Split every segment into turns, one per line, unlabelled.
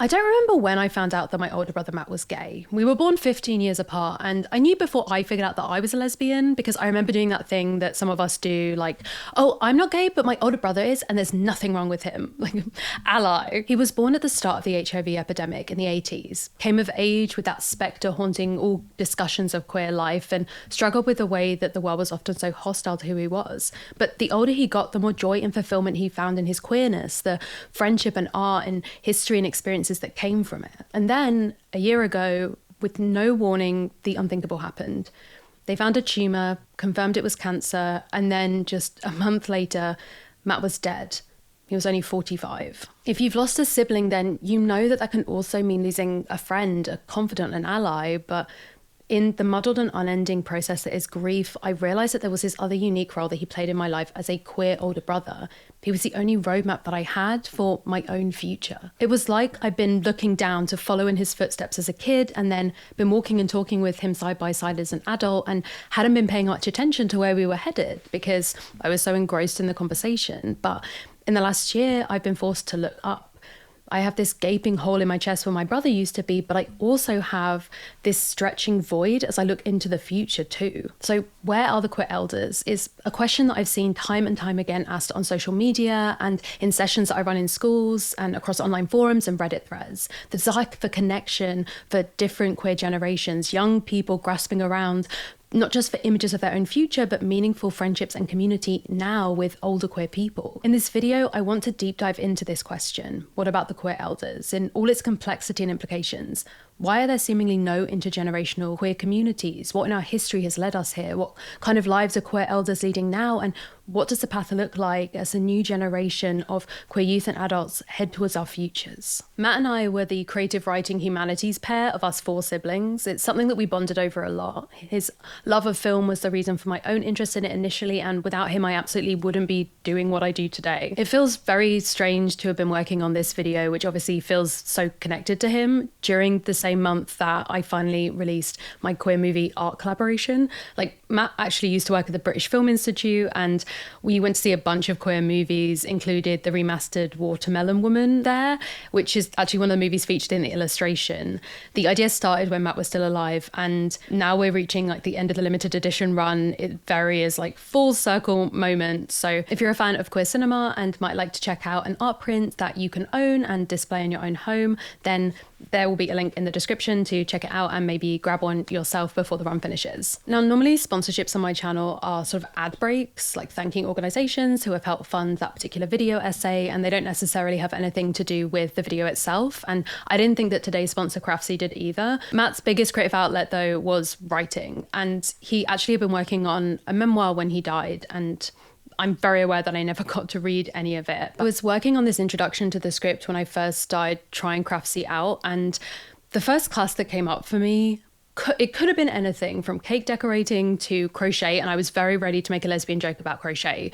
I don't remember when I found out that my older brother Matt was gay. We were born 15 years apart, and I knew before I figured out that I was a lesbian because I remember doing that thing that some of us do, like, oh, I'm not gay, but my older brother is, and there's nothing wrong with him. Like, ally. He was born at the start of the HIV epidemic in the 80s, came of age with that spectre haunting all discussions of queer life, and struggled with the way that the world was often so hostile to who he was. But the older he got, the more joy and fulfillment he found in his queerness, the friendship and art and history and experiences that came from it. And then a year ago, with no warning, the unthinkable happened. They found a tumour, confirmed it was cancer, and then just a month later, Matt was dead. He was only 45. If you've lost a sibling, then you know that that can also mean losing a friend, a confidant, an ally. But in the muddled and unending process that is grief, I realised that there was this other unique role that he played in my life as a queer older brother. He was the only roadmap that I had for my own future. It was like I'd been looking down to follow in his footsteps as a kid, and then been walking and talking with him side by side as an adult, and hadn't been paying much attention to where we were headed because I was so engrossed in the conversation. But in the last year, I've been forced to look up. I have this gaping hole in my chest where my brother used to be, but I also have this stretching void as I look into the future too. So where are the queer elders is a question that I've seen time and time again asked on social media and in sessions that I run in schools and across online forums and Reddit threads. The desire for connection for different queer generations, young people grasping around not just for images of their own future, but meaningful friendships and community now with older queer people. In this video, I want to deep dive into this question. What about the queer elders in all its complexity and implications? Why are there seemingly no intergenerational queer communities? What in our history has led us here? What kind of lives are queer elders leading now? And what does the path look like as a new generation of queer youth and adults head towards our futures? Matt and I were the creative writing humanities pair of us 4 siblings. It's something that we bonded over a lot. His love of film was the reason for my own interest in it initially, and without him I absolutely wouldn't be doing what I do today. It feels very strange to have been working on this video, which obviously feels so connected to him, during the same month that I finally released my queer movie art collaboration. Like, Matt actually used to work at the British Film Institute, and we went to see a bunch of queer movies, included the remastered Watermelon Woman there, which is actually one of the movies featured in the illustration. The idea started when Matt was still alive, and now we're reaching like the end of the limited edition run. It varies like full circle moment. So if you're a fan of queer cinema and might like to check out an art print that you can own and display in your own home, then there will be a link in the description to check it out and maybe grab one yourself before the run finishes. Now, normally sponsorships on my channel are sort of ad breaks, like thanking organizations who have helped fund that particular video essay, and they don't necessarily have anything to do with the video itself. And I didn't think that today's sponsor Craftsy did either. Matt's biggest creative outlet though was writing, and he actually had been working on a memoir when he died, and I'm very aware that I never got to read any of it. I was working on this introduction to the script when I first started trying Craftsy out, and the first class that came up for me, it could have been anything from cake decorating to crochet, and I was very ready to make a lesbian joke about crochet.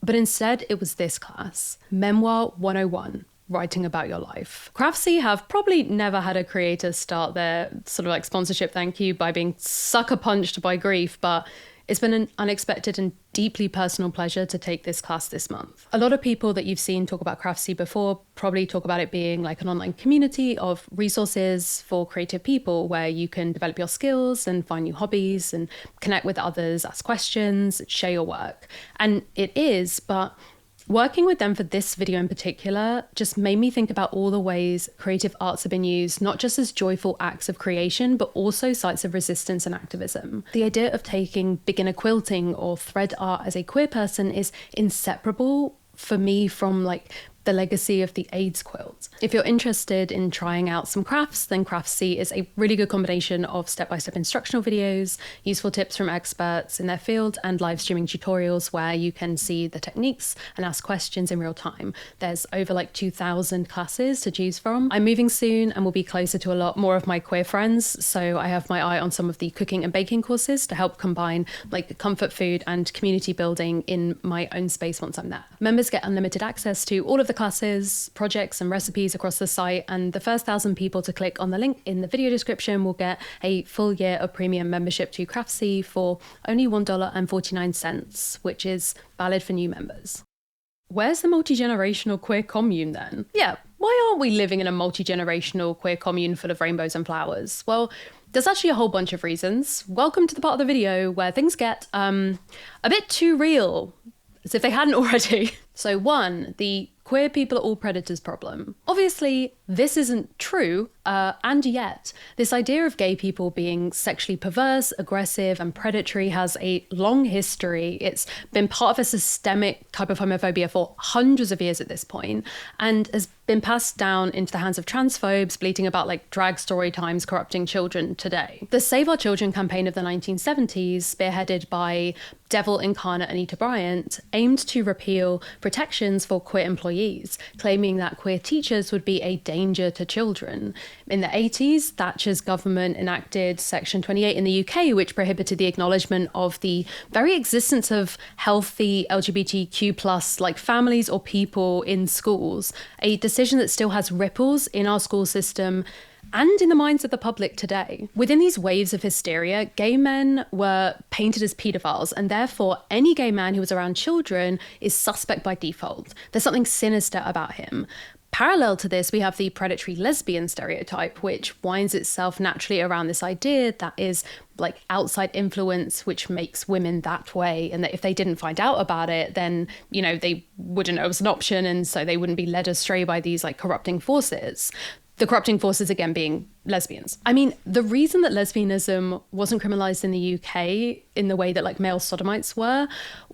But instead, it was this class, Memoir 101. Writing about your life. Craftsy have probably never had a creator start their sort of like sponsorship thank you by being sucker punched by grief, but it's been an unexpected and deeply personal pleasure to take this class this month. A lot of people that you've seen talk about Craftsy before probably talk about it being like an online community of resources for creative people where you can develop your skills and find new hobbies and connect with others, ask questions, share your work. And it is, but working with them for this video in particular just made me think about all the ways creative arts have been used, not just as joyful acts of creation, but also sites of resistance and activism. The idea of taking beginner quilting or thread art as a queer person is inseparable for me from like the legacy of the AIDS quilt. If you're interested in trying out some crafts, then Craftsy is a really good combination of step-by-step instructional videos, useful tips from experts in their field, and live streaming tutorials where you can see the techniques and ask questions in real time. There's over like 2,000 classes to choose from. I'm moving soon and will be closer to a lot more of my queer friends, so I have my eye on some of the cooking and baking courses to help combine like comfort food and community building in my own space once I'm there. Members get unlimited access to all of the classes, projects and recipes across the site, and the first 1,000 people to click on the link in the video description will get a full year of premium membership to Craftsy for only $1.49, which is valid for new members. where's the multi-generational queer commune then? Yeah, why aren't we living in a multi-generational queer commune full of rainbows and flowers? Well, there's actually a whole bunch of reasons. Welcome to the part of the video where things get a bit too real, as if they hadn't already. So one, the queer people are all predators problem. Obviously, this isn't true, and yet this idea of gay people being sexually perverse, aggressive, and predatory has a long history. It's been part of a systemic type of homophobia for hundreds of years at this point, and has been passed down into the hands of transphobes, bleating about like drag story times corrupting children today. The Save Our Children campaign of the 1970s, spearheaded by devil incarnate Anita Bryant, aimed to repeal protections for queer employees, claiming that queer teachers would be a danger to children. In the 80s, Thatcher's government enacted Section 28 in the UK, which prohibited the acknowledgement of the very existence of healthy LGBTQ+ like families or people in schools, a decision that still has ripples in our school system and in the minds of the public today. Within these waves of hysteria, gay men were painted as paedophiles, and therefore any gay man who was around children is suspect by default. There's something sinister about him. Parallel to this, we have the predatory lesbian stereotype, which winds itself naturally around this idea that is like outside influence, which makes women that way, and that if they didn't find out about it, then, you know, they wouldn't know it was an option, and so they wouldn't be led astray by these like corrupting forces. The corrupting forces, again, being lesbians. I mean, the reason that lesbianism wasn't criminalized in the UK in the way that like male sodomites were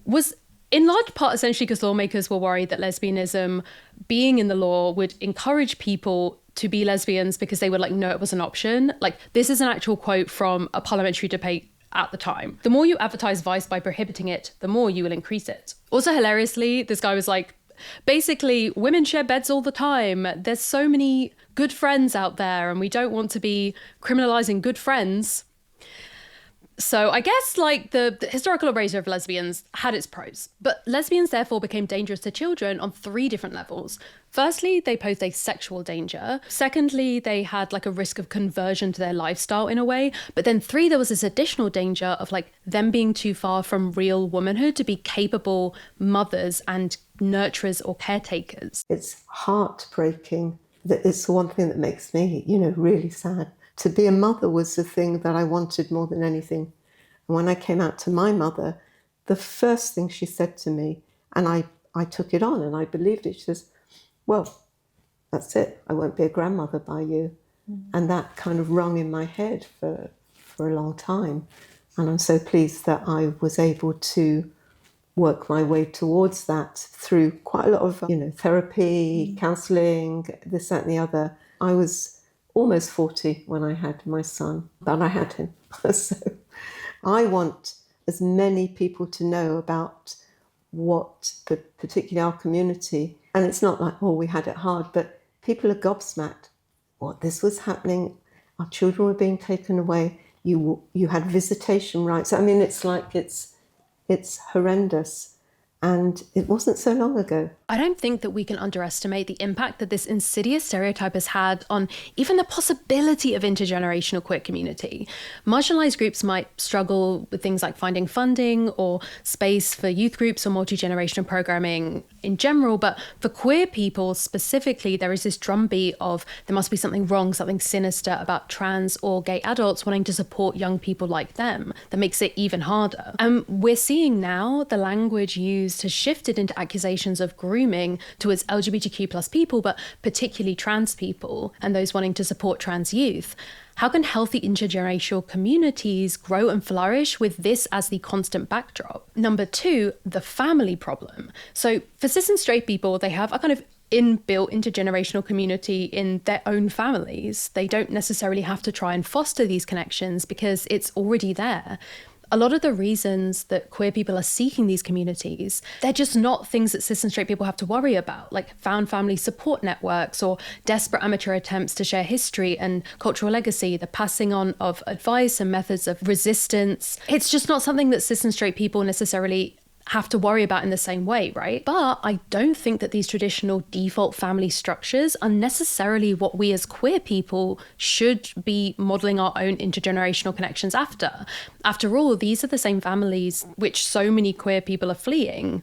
was in large part essentially because lawmakers were worried that lesbianism being in the law would encourage people to be lesbians because they would like know it was an option. Like, this is an actual quote from a parliamentary debate at the time. The more you advertise vice by prohibiting it, the more you will increase it. Also, hilariously, this guy was like, basically, women share beds all the time. There's so many good friends out there, and we don't want to be criminalizing good friends. So I guess like the historical erasure of lesbians had its pros, but lesbians therefore became dangerous to children on 3 different levels. Firstly, they posed a sexual danger. Secondly, they had like a risk of conversion to their lifestyle in a way. But then 3, there was this additional danger of like them being too far from real womanhood to be capable mothers and nurturers or caretakers.
It's heartbreaking. That it's the one thing that makes me, really sad. To be a mother was the thing that I wanted more than anything. And when I came out to my mother, the first thing she said to me, and I took it on and I believed it, she says, well, that's it. I won't be a grandmother by you. And that kind of rung in my head for a long time. And I'm so pleased that I was able to work my way towards that through quite a lot of, therapy, counselling, this, that and the other. I was almost 40 when I had my son, but I had him. So I want as many people to know about what, particularly our community, and it's not like, we had it hard, but people are gobsmacked. What, this was happening, our children were being taken away, you had visitation rights. I mean, it's like, it's horrendous. And it wasn't so long ago.
I don't think that we can underestimate the impact that this insidious stereotype has had on even the possibility of intergenerational queer community. Marginalised groups might struggle with things like finding funding or space for youth groups or multi-generational programming in general, but for queer people specifically, there is this drumbeat of there must be something wrong, something sinister about trans or gay adults wanting to support young people like them that makes it even harder. And we're seeing now the language used has shifted into accusations of grooming towards LGBTQ plus people, but particularly trans people and those wanting to support trans youth. How can healthy intergenerational communities grow and flourish with this as the constant backdrop? Number 2, the family problem. So for cis and straight people, they have a kind of inbuilt intergenerational community in their own families. They don't necessarily have to try and foster these connections because it's already there. A lot of the reasons that queer people are seeking these communities, they're just not things that cis and straight people have to worry about, like found family support networks or desperate amateur attempts to share history and cultural legacy, the passing on of advice and methods of resistance. It's just not something that cis and straight people necessarily have to worry about in the same way, right? But I don't think that these traditional default family structures are necessarily what we as queer people should be modeling our own intergenerational connections after. After all, these are the same families which so many queer people are fleeing,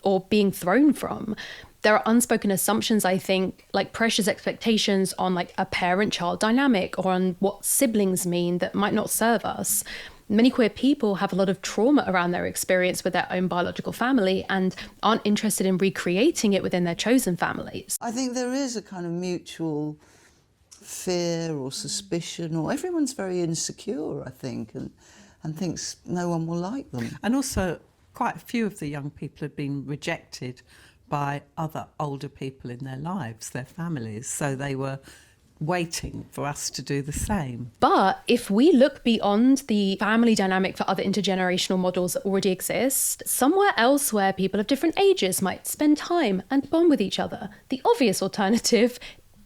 or being thrown from. There are unspoken assumptions, I think, like precious expectations on like a parent-child dynamic or on what siblings mean that might not serve us. Many queer people have a lot of trauma around their experience with their own biological family and aren't interested in recreating it within their chosen families.
I think there is a kind of mutual fear or suspicion, or everyone's very insecure, I think, and thinks no one will like them.
And also, quite a few of the young people have been rejected by other older people in their lives, their families, so they were waiting for us to do the same.
But if we look beyond the family dynamic for other intergenerational models that already exist, somewhere else where people of different ages might spend time and bond with each other, the obvious alternative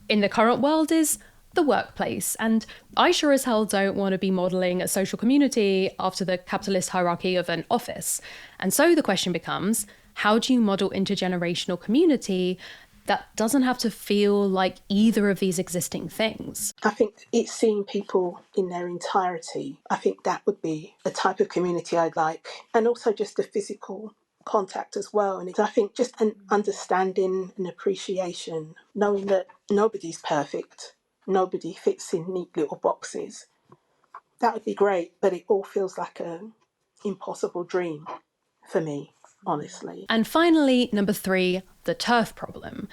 in the current world is the workplace. And I sure as hell don't want to be modelling a social community after the capitalist hierarchy of an office. And so the question becomes, how do you model intergenerational community that doesn't have to feel like either of these existing things?
I think it's seeing people in their entirety. I think that would be a type of community I'd like. And also just a physical contact as well. And I think just an understanding and appreciation, knowing that nobody's perfect, nobody fits in neat little boxes. That would be great, but it all feels like an impossible dream for me, honestly.
And finally, number 3, the TERF problem.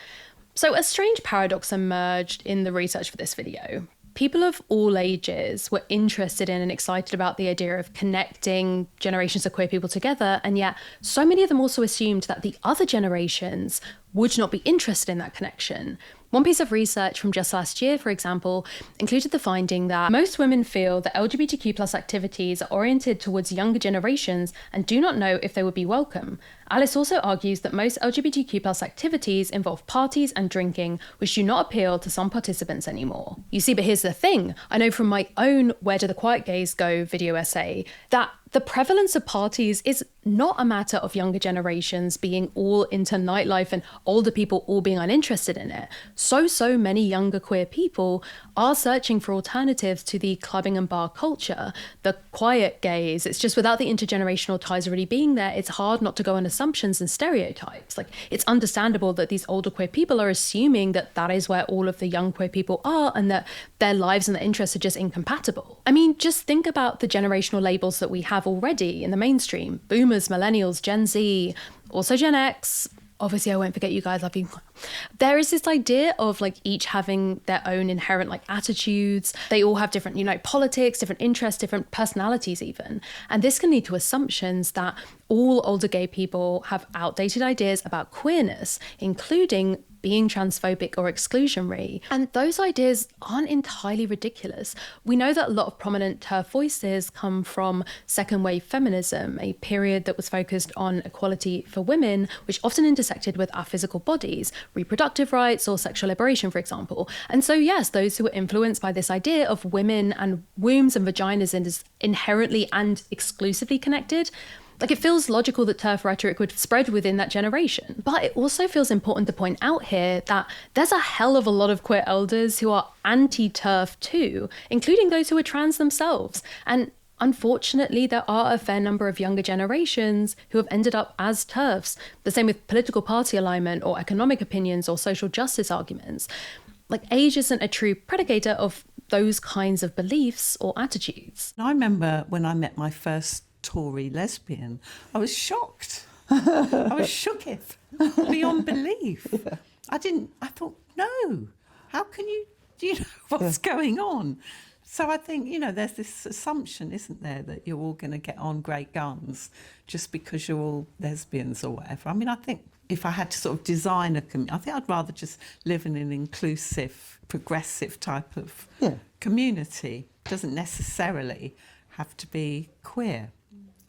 So a strange paradox emerged in the research for this video. People of all ages were interested in and excited about the idea of connecting generations of queer people together, and yet so many of them also assumed that the other generations would not be interested in that connection. One piece of research from just last year, for example, included the finding that most women feel that LGBTQ+ activities are oriented towards younger generations and do not know if they would be welcome. Alice also argues that most LGBTQ+ activities involve parties and drinking, which do not appeal to some participants anymore. You see, but here's the thing. I know from my own Where Do the Quiet Gays Go video essay that the prevalence of parties is not a matter of younger generations being all into nightlife and older people all being uninterested in it. So many younger queer people are searching for alternatives to the clubbing and bar culture, the quiet gays. It's just without the intergenerational ties already being there, it's hard not to go on assumptions and stereotypes. Like, it's understandable that these older queer people are assuming that that is where all of the young queer people are and that their lives and their interests are just incompatible. I mean, just think about the generational labels that we have already in the mainstream. Boomers, millennials, Gen Z, also Gen X. Obviously, I won't forget you guys, love you. There is this idea of like each having their own inherent like attitudes. They all have different, politics, different interests, different personalities even. And this can lead to assumptions that all older gay people have outdated ideas about queerness, including being transphobic or exclusionary. And those ideas aren't entirely ridiculous. We know that a lot of prominent TERF voices come from second wave feminism, a period that was focused on equality for women, which often intersected with our physical bodies, reproductive rights or sexual liberation, for example. And so yes, those who were influenced by this idea of women and wombs and vaginas as inherently and exclusively connected, like, it feels logical that TERF rhetoric would spread within that generation. But it also feels important to point out here that there's a hell of a lot of queer elders who are anti-TERF too, including those who are trans themselves. And unfortunately, there are a fair number of younger generations who have ended up as TERFs. The same with political party alignment or economic opinions or social justice arguments. Like, age isn't a true predicator of those kinds of beliefs or attitudes.
I remember when I met my first Tory lesbian, I was shocked. I was shooketh beyond belief. I thought, no, how can you know what's going on? So I think, there's this assumption, isn't there, that you're all going to get on great guns just because you're all lesbians or whatever. I mean, I think if I had to sort of design a community, I think I'd rather just live in an inclusive, progressive type of community. It doesn't necessarily have to be queer,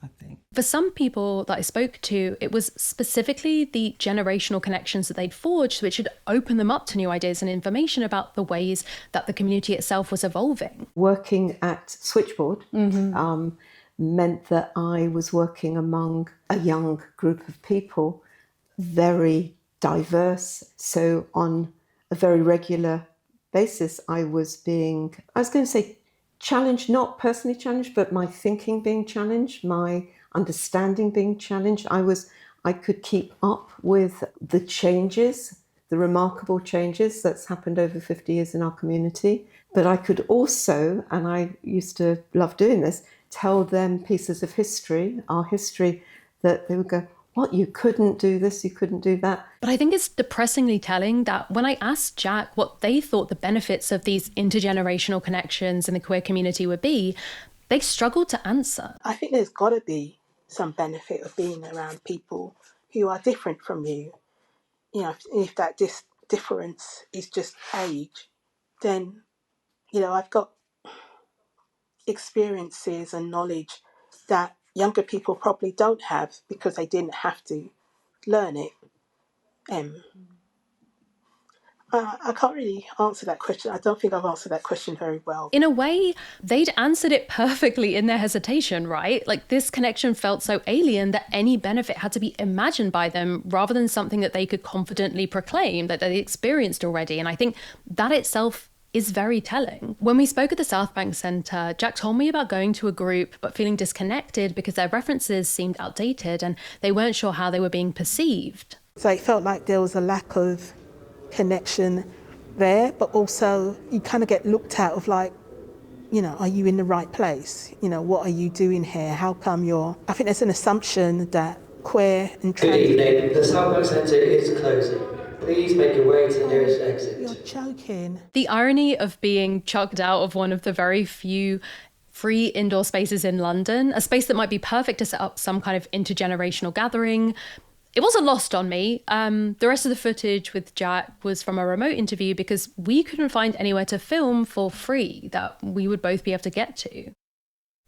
I think.
For some people that I spoke to, it was specifically the generational connections that they'd forged which should open them up to new ideas and information about the ways that the community itself was evolving.
Working at Switchboard meant that I was working among a young group of people, very diverse. So on a very regular basis, I was going to say challenged, not personally challenged, but my thinking being challenged, my understanding being challenged. I I could keep up with the changes, the remarkable changes that's happened over 50 years in our community. But I could also, and I used to love doing this, tell them pieces of history, our history, that they would go, what, you couldn't do this, you couldn't do that.
But I think it's depressingly telling that when I asked Jacq what they thought the benefits of these intergenerational connections in the queer community would be, they struggled to answer.
I think there's got to be some benefit of being around people who are different from you. You know, if that difference is just age, then, you know, I've got experiences and knowledge that younger people probably don't have because they didn't have to learn it. I can't really answer that question. I don't think I've answered that question very well.
In a way, they'd answered it perfectly in their hesitation, right? Like, this connection felt so alien that any benefit had to be imagined by them rather than something that they could confidently proclaim that they experienced already. And I think that itself is very telling. When we spoke at the South Bank Centre, Jacq told me about going to a group but feeling disconnected because their references seemed outdated and they weren't sure how they were being perceived.
So it felt like there was a lack of connection there, but also you kind of get looked at of like, you know, are you in the right place? You know, what are you doing here? How come I think there's an assumption that queer and trans...
Good evening, the South Bank Centre is closing. Please make your way to the nearest exit.
You're joking.
The irony of being chucked out of one of the very few free indoor spaces in London, a space that might be perfect to set up some kind of intergenerational gathering, it wasn't lost on me. The rest of the footage with Jacq was from a remote interview because we couldn't find anywhere to film for free that we would both be able to get to.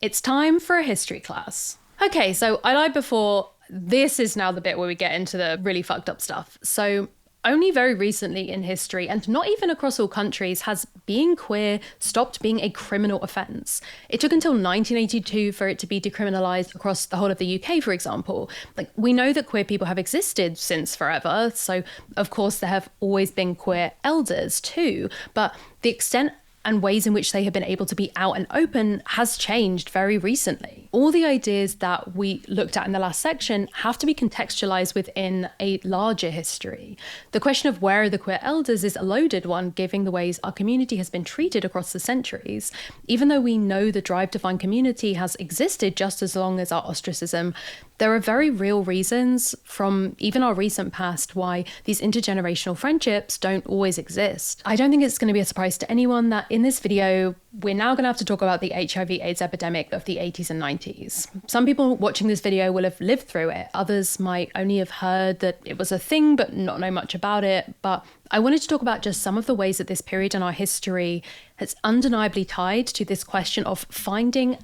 It's time for a history class. Okay, so I lied before. This is now the bit where we get into the really fucked up stuff. So only very recently in history, and not even across all countries, has being queer stopped being a criminal offence. It took until 1982 for it to be decriminalised across the whole of the UK, for example. Like, we know that queer people have existed since forever, so of course there have always been queer elders too, but the extent and ways in which they have been able to be out and open has changed very recently. All the ideas that we looked at in the last section have to be contextualized within a larger history. The question of where are the queer elders is a loaded one, given the ways our community has been treated across the centuries. Even though we know the drive to find community has existed just as long as our ostracism, there are very real reasons from even our recent past why these intergenerational friendships don't always exist. I don't think it's going to be a surprise to anyone that in this video, we're now going to have to talk about the HIV/AIDS epidemic of the 80s and 90s. Some people watching this video will have lived through it. Others might only have heard that it was a thing, but not know much about it. But I wanted to talk about just some of the ways that this period in our history has undeniably tied to this question of finding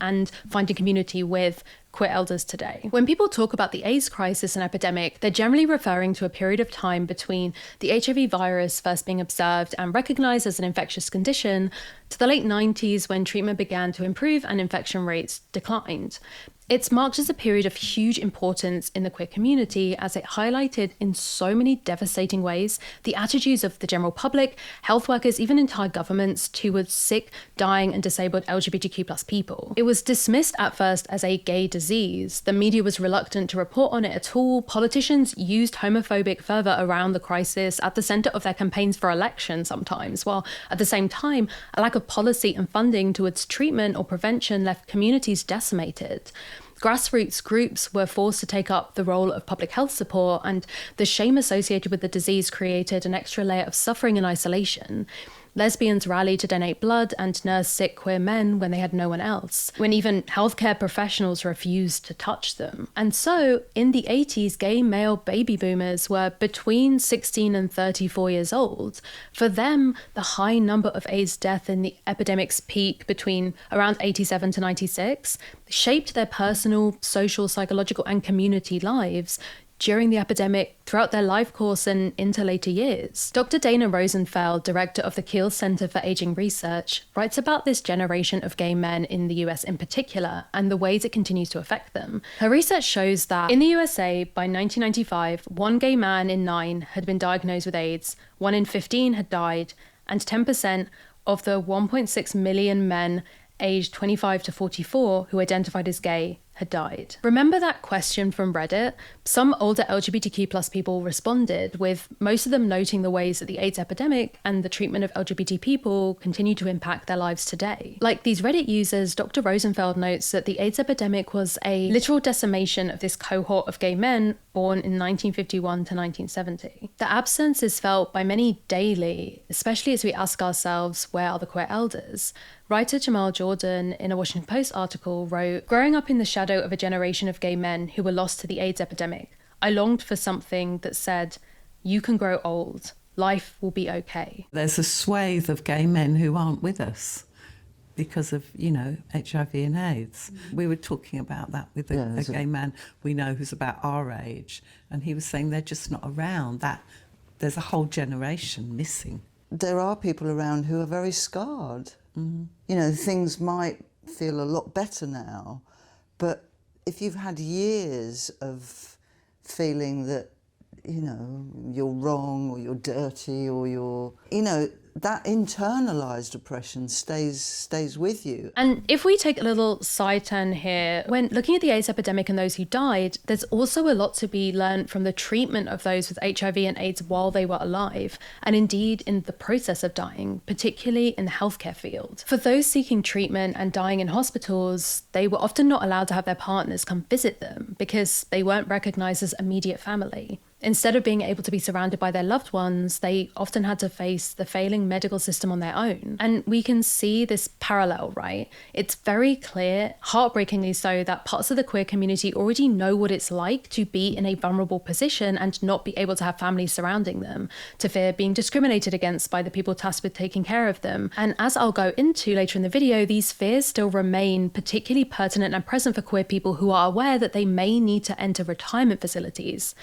community with queer elders today. When people talk about the AIDS crisis and epidemic, they're generally referring to a period of time between the HIV virus first being observed and recognised as an infectious condition to the late 90s when treatment began to improve and infection rates declined. It's marked as a period of huge importance in the queer community as it highlighted in so many devastating ways the attitudes of the general public, health workers, even entire governments towards sick, dying and disabled LGBTQ+ people. It was dismissed at first as a gay disease. The media was reluctant to report on it at all. Politicians used homophobic fervour around the crisis at the centre of their campaigns for election sometimes, while at the same time, a lack of policy and funding towards treatment or prevention left communities decimated. Grassroots groups were forced to take up the role of public health support, and the shame associated with the disease created an extra layer of suffering and isolation. Lesbians rallied to donate blood and nurse sick queer men when they had no one else, when even healthcare professionals refused to touch them. And so, in the 80s, gay male baby boomers were between 16 and 34 years old. For them, the high number of AIDS deaths in the epidemic's peak between around 87 to 96 shaped their personal, social, psychological, and community lives during the epidemic, throughout their life course and into later years. Dr. Dana Rosenfeld, director of the Kiel Center for Aging Research, writes about this generation of gay men in the US in particular and the ways it continues to affect them. Her research shows that in the USA, by 1995, 1 gay man in 9 had been diagnosed with AIDS, 1 in 15 had died, and 10% of the 1.6 million men aged 25 to 44 who identified as gay had died. Remember that question from Reddit? Some older LGBTQ plus people responded, with most of them noting the ways that the AIDS epidemic and the treatment of LGBT people continue to impact their lives today. Like these Reddit users, Dr. Rosenfeld notes that the AIDS epidemic was a literal decimation of this cohort of gay men born in 1951 to 1970. The absence is felt by many daily, especially as we ask ourselves, where are the queer elders? Writer Jamal Jordan, in a Washington Post article, wrote, "Growing up in the shadow of a generation of gay men who were lost to the AIDS epidemic, I longed for something that said, you can grow old. Life will be okay."
There's a swathe of gay men who aren't with us because of, HIV and AIDS. We were talking about that with a gay man we know who's about our age, and he was saying they're just not around, that there's a whole generation missing.
There are people around who are very scarred. Things might feel a lot better now, but if you've had years of feeling that, you're wrong or you're dirty or you're, that internalised oppression stays with you.
And if we take a little side turn here, when looking at the AIDS epidemic and those who died, there's also a lot to be learned from the treatment of those with HIV and AIDS while they were alive, and indeed in the process of dying, particularly in the healthcare field. For those seeking treatment and dying in hospitals, they were often not allowed to have their partners come visit them because they weren't recognised as immediate family. Instead of being able to be surrounded by their loved ones, they often had to face the failing medical system on their own. And we can see this parallel, right? It's very clear, heartbreakingly so, that parts of the queer community already know what it's like to be in a vulnerable position and not be able to have families surrounding them, to fear being discriminated against by the people tasked with taking care of them. And as I'll go into later in the video, these fears still remain particularly pertinent and present for queer people who are aware that they may need to enter retirement facilities,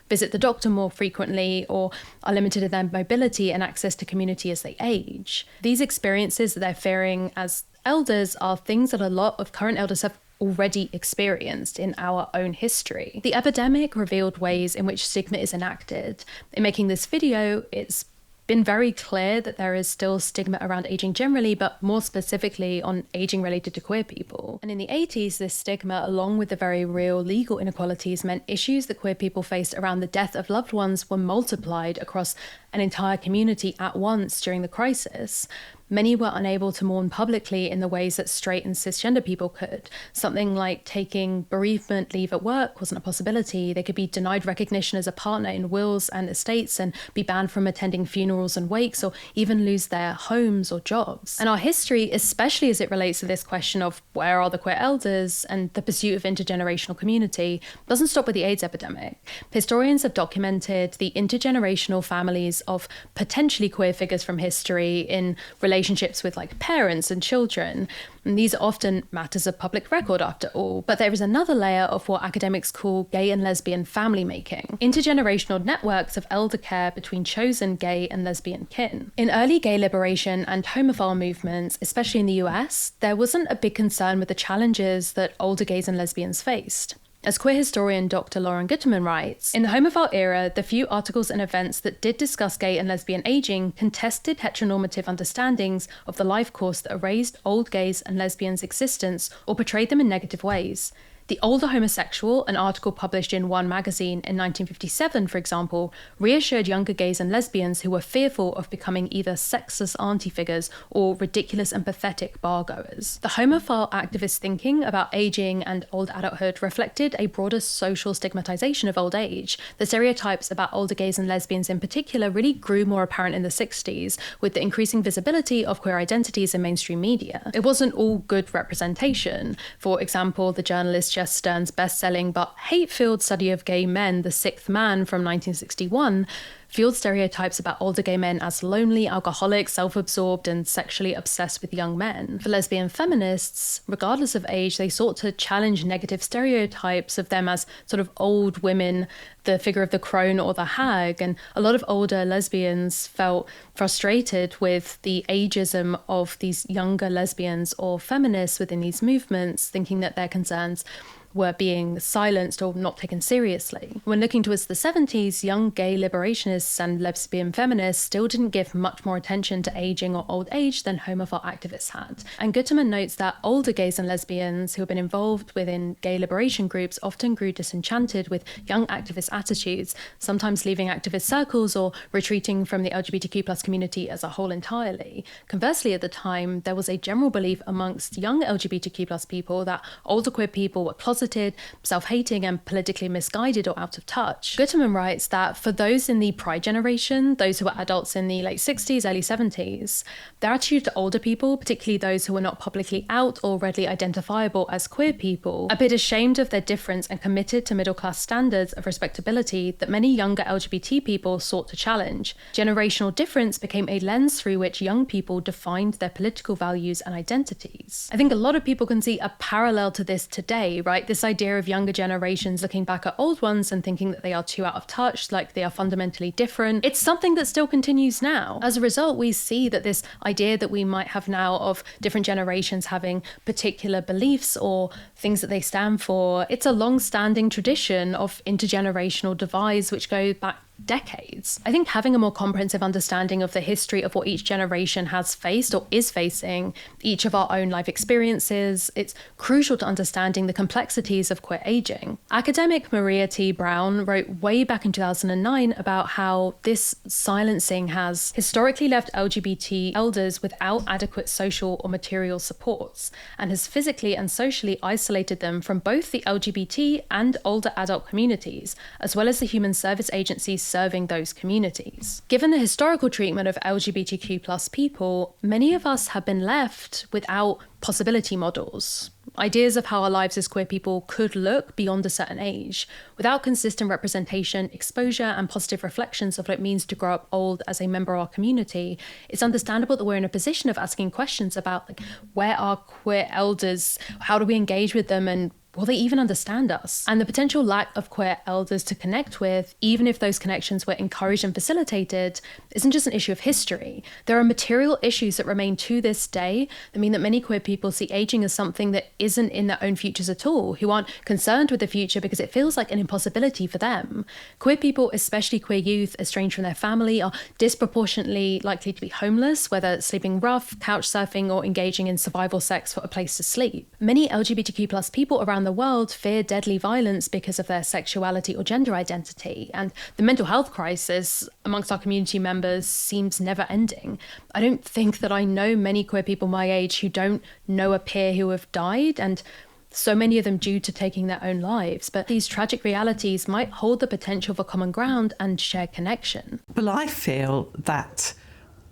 visit the doctor more frequently, or are limited in their mobility and access to community as they age. These experiences that they're fearing as elders are things that a lot of current elders have already experienced in our own history. The epidemic revealed ways in which stigma is enacted. In making this video, it's been very clear that there is still stigma around aging generally, but more specifically on aging related to queer people. And in the 80s, this stigma, along with the very real legal inequalities, meant issues that queer people faced around the death of loved ones were multiplied across an entire community at once during the crisis. Many were unable to mourn publicly in the ways that straight and cisgender people could. Something like taking bereavement leave at work wasn't a possibility. They could be denied recognition as a partner in wills and estates and be banned from attending funerals and wakes, or even lose their homes or jobs. And our history, especially as it relates to this question of where are the queer elders and the pursuit of intergenerational community, doesn't stop with the AIDS epidemic. Historians have documented the intergenerational families of potentially queer figures from history in relationships with parents and children. And these are often matters of public record after all. But there is another layer of what academics call gay and lesbian family making, intergenerational networks of elder care between chosen gay and lesbian kin. In early gay liberation and homophile movements, especially in the US, there wasn't a big concern with the challenges that older gays and lesbians faced. As queer historian Dr. Lauren Guterman writes, in the homophile era, the few articles and events that did discuss gay and lesbian aging contested heteronormative understandings of the life course that erased old gays and lesbians' existence or portrayed them in negative ways. The Older Homosexual, an article published in One magazine in 1957, for example, reassured younger gays and lesbians who were fearful of becoming either sexless auntie figures or ridiculous and pathetic bargoers. The homophile activist thinking about aging and old adulthood reflected a broader social stigmatization of old age. The stereotypes about older gays and lesbians in particular really grew more apparent in the 60s, with the increasing visibility of queer identities in mainstream media. It wasn't all good representation. For example, the journalist Jess Stern's best-selling but hate-filled study of gay men, The Sixth Man from 1961, fueled stereotypes about older gay men as lonely, alcoholic, self-absorbed, and sexually obsessed with young men. For lesbian feminists, regardless of age, they sought to challenge negative stereotypes of them as sort of old women, the figure of the crone or the hag, and a lot of older lesbians felt frustrated with the ageism of these younger lesbians or feminists within these movements, thinking that their concerns were being silenced or not taken seriously. When looking towards the 70s, young gay liberationists and lesbian feminists still didn't give much more attention to aging or old age than homophile activists had. And Guterman notes that older gays and lesbians who have been involved within gay liberation groups often grew disenchanted with young activist attitudes, sometimes leaving activist circles or retreating from the LGBTQ+ community as a whole entirely. Conversely, at the time, there was a general belief amongst young LGBTQ+ people that older queer people were closeted, self-hating, and politically misguided or out of touch. Guterman writes that for those in the Pride generation, those who were adults in the late 60s, early 70s, their attitude to older people, particularly those who were not publicly out or readily identifiable as queer people, a bit ashamed of their difference and committed to middle-class standards of respectability that many younger LGBT people sought to challenge. Generational difference became a lens through which young people defined their political values and identities. I think a lot of people can see a parallel to this today, right? This idea of younger generations looking back at old ones and thinking that they are too out of touch, like they are fundamentally different. It's something that still continues now. As a result, we see that this idea that we might have now of different generations having particular beliefs or things that they stand for, it's a long-standing tradition of intergenerational divides which go back decades. I think having a more comprehensive understanding of the history of what each generation has faced or is facing, each of our own life experiences, it's crucial to understanding the complexities of queer aging. Academic Maria T. Brown wrote way back in 2009 about how this silencing has historically left LGBT elders without adequate social or material supports, and has physically and socially isolated them from both the LGBT and older adult communities, as well as the human service agencies serving those communities. Given the historical treatment of LGBTQ+ people, many of us have been left without possibility models, ideas of how our lives as queer people could look beyond a certain age. Without consistent representation, exposure, and positive reflections of what it means to grow up old as a member of our community, it's understandable that we're in a position of asking questions about where are queer elders, how do we engage with them, and will they even understand us? And the potential lack of queer elders to connect with, even if those connections were encouraged and facilitated, isn't just an issue of history. There are material issues that remain to this day that mean that many queer people see aging as something that isn't in their own futures at all, who aren't concerned with the future because it feels like an impossibility for them. Queer people, especially queer youth, estranged from their family, are disproportionately likely to be homeless, whether sleeping rough, couch surfing, or engaging in survival sex for a place to sleep. Many LGBTQ+ people around the world fear deadly violence because of their sexuality or gender identity, and the mental health crisis amongst our community members seems never ending. I don't think that I know many queer people my age who don't know a peer who have died, and so many of them due to taking their own lives. But these tragic realities might hold the potential for common ground and shared connection.
Well, I feel that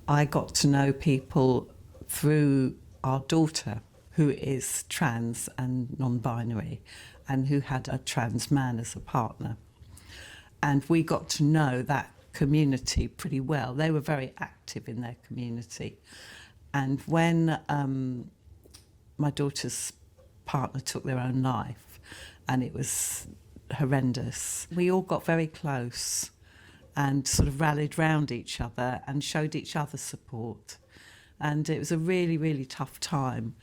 I got to know people through our daughter, who is trans and non-binary, and who had a trans man as a partner. And we got to know that community pretty well. They were very active in their community. And when my daughter's partner took their own life, and it was horrendous, we all got very close and sort of rallied round each other and showed each other support. And it was a really, really tough time.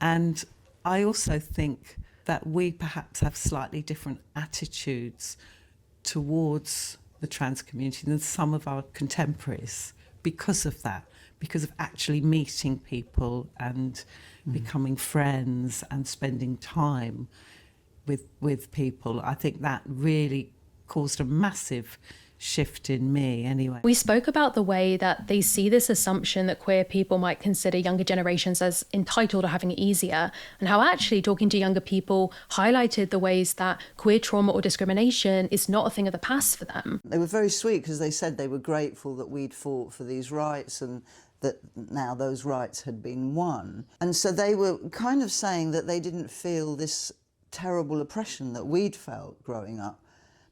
And I also think that we perhaps have slightly different attitudes towards the trans community than some of our contemporaries because of that, because of actually meeting people and becoming friends and spending time with people. I think that really caused a massive shift in me anyway.
We spoke about the way that they see this assumption that queer people might consider younger generations as entitled or having it easier, and how actually talking to younger people highlighted the ways that queer trauma or discrimination is not a thing of the past for them.
They were very sweet because they said they were grateful that we'd fought for these rights and that now those rights had been won. And so they were kind of saying that they didn't feel this terrible oppression that we'd felt growing up.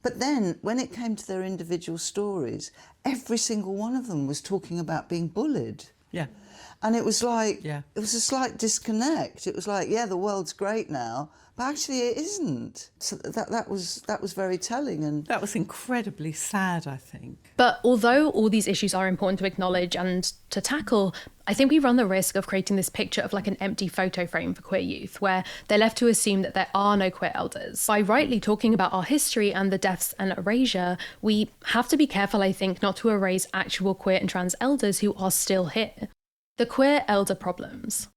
But then, when it came to their individual stories, every single one of them was talking about being bullied.
Yeah.
And it was like,
Yeah.
it was a slight disconnect. It was like, yeah, the world's great now, but actually it isn't. So that was very telling. And
That was incredibly sad, I think.
But although all these issues are important to acknowledge and to tackle, I think we run the risk of creating this picture of like an empty photo frame for queer youth, where they're left to assume that there are no queer elders. By rightly talking about our history and the deaths and erasure, we have to be careful, I think, not to erase actual queer and trans elders who are still here. The queer elder problems.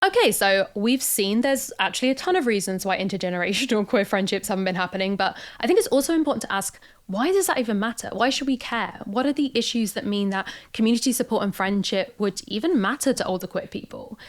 Okay, so we've seen there's actually a ton of reasons why intergenerational queer friendships haven't been happening, but I think it's also important to ask, why does that even matter? Why should we care? What are the issues that mean that community support and friendship would even matter to older queer people?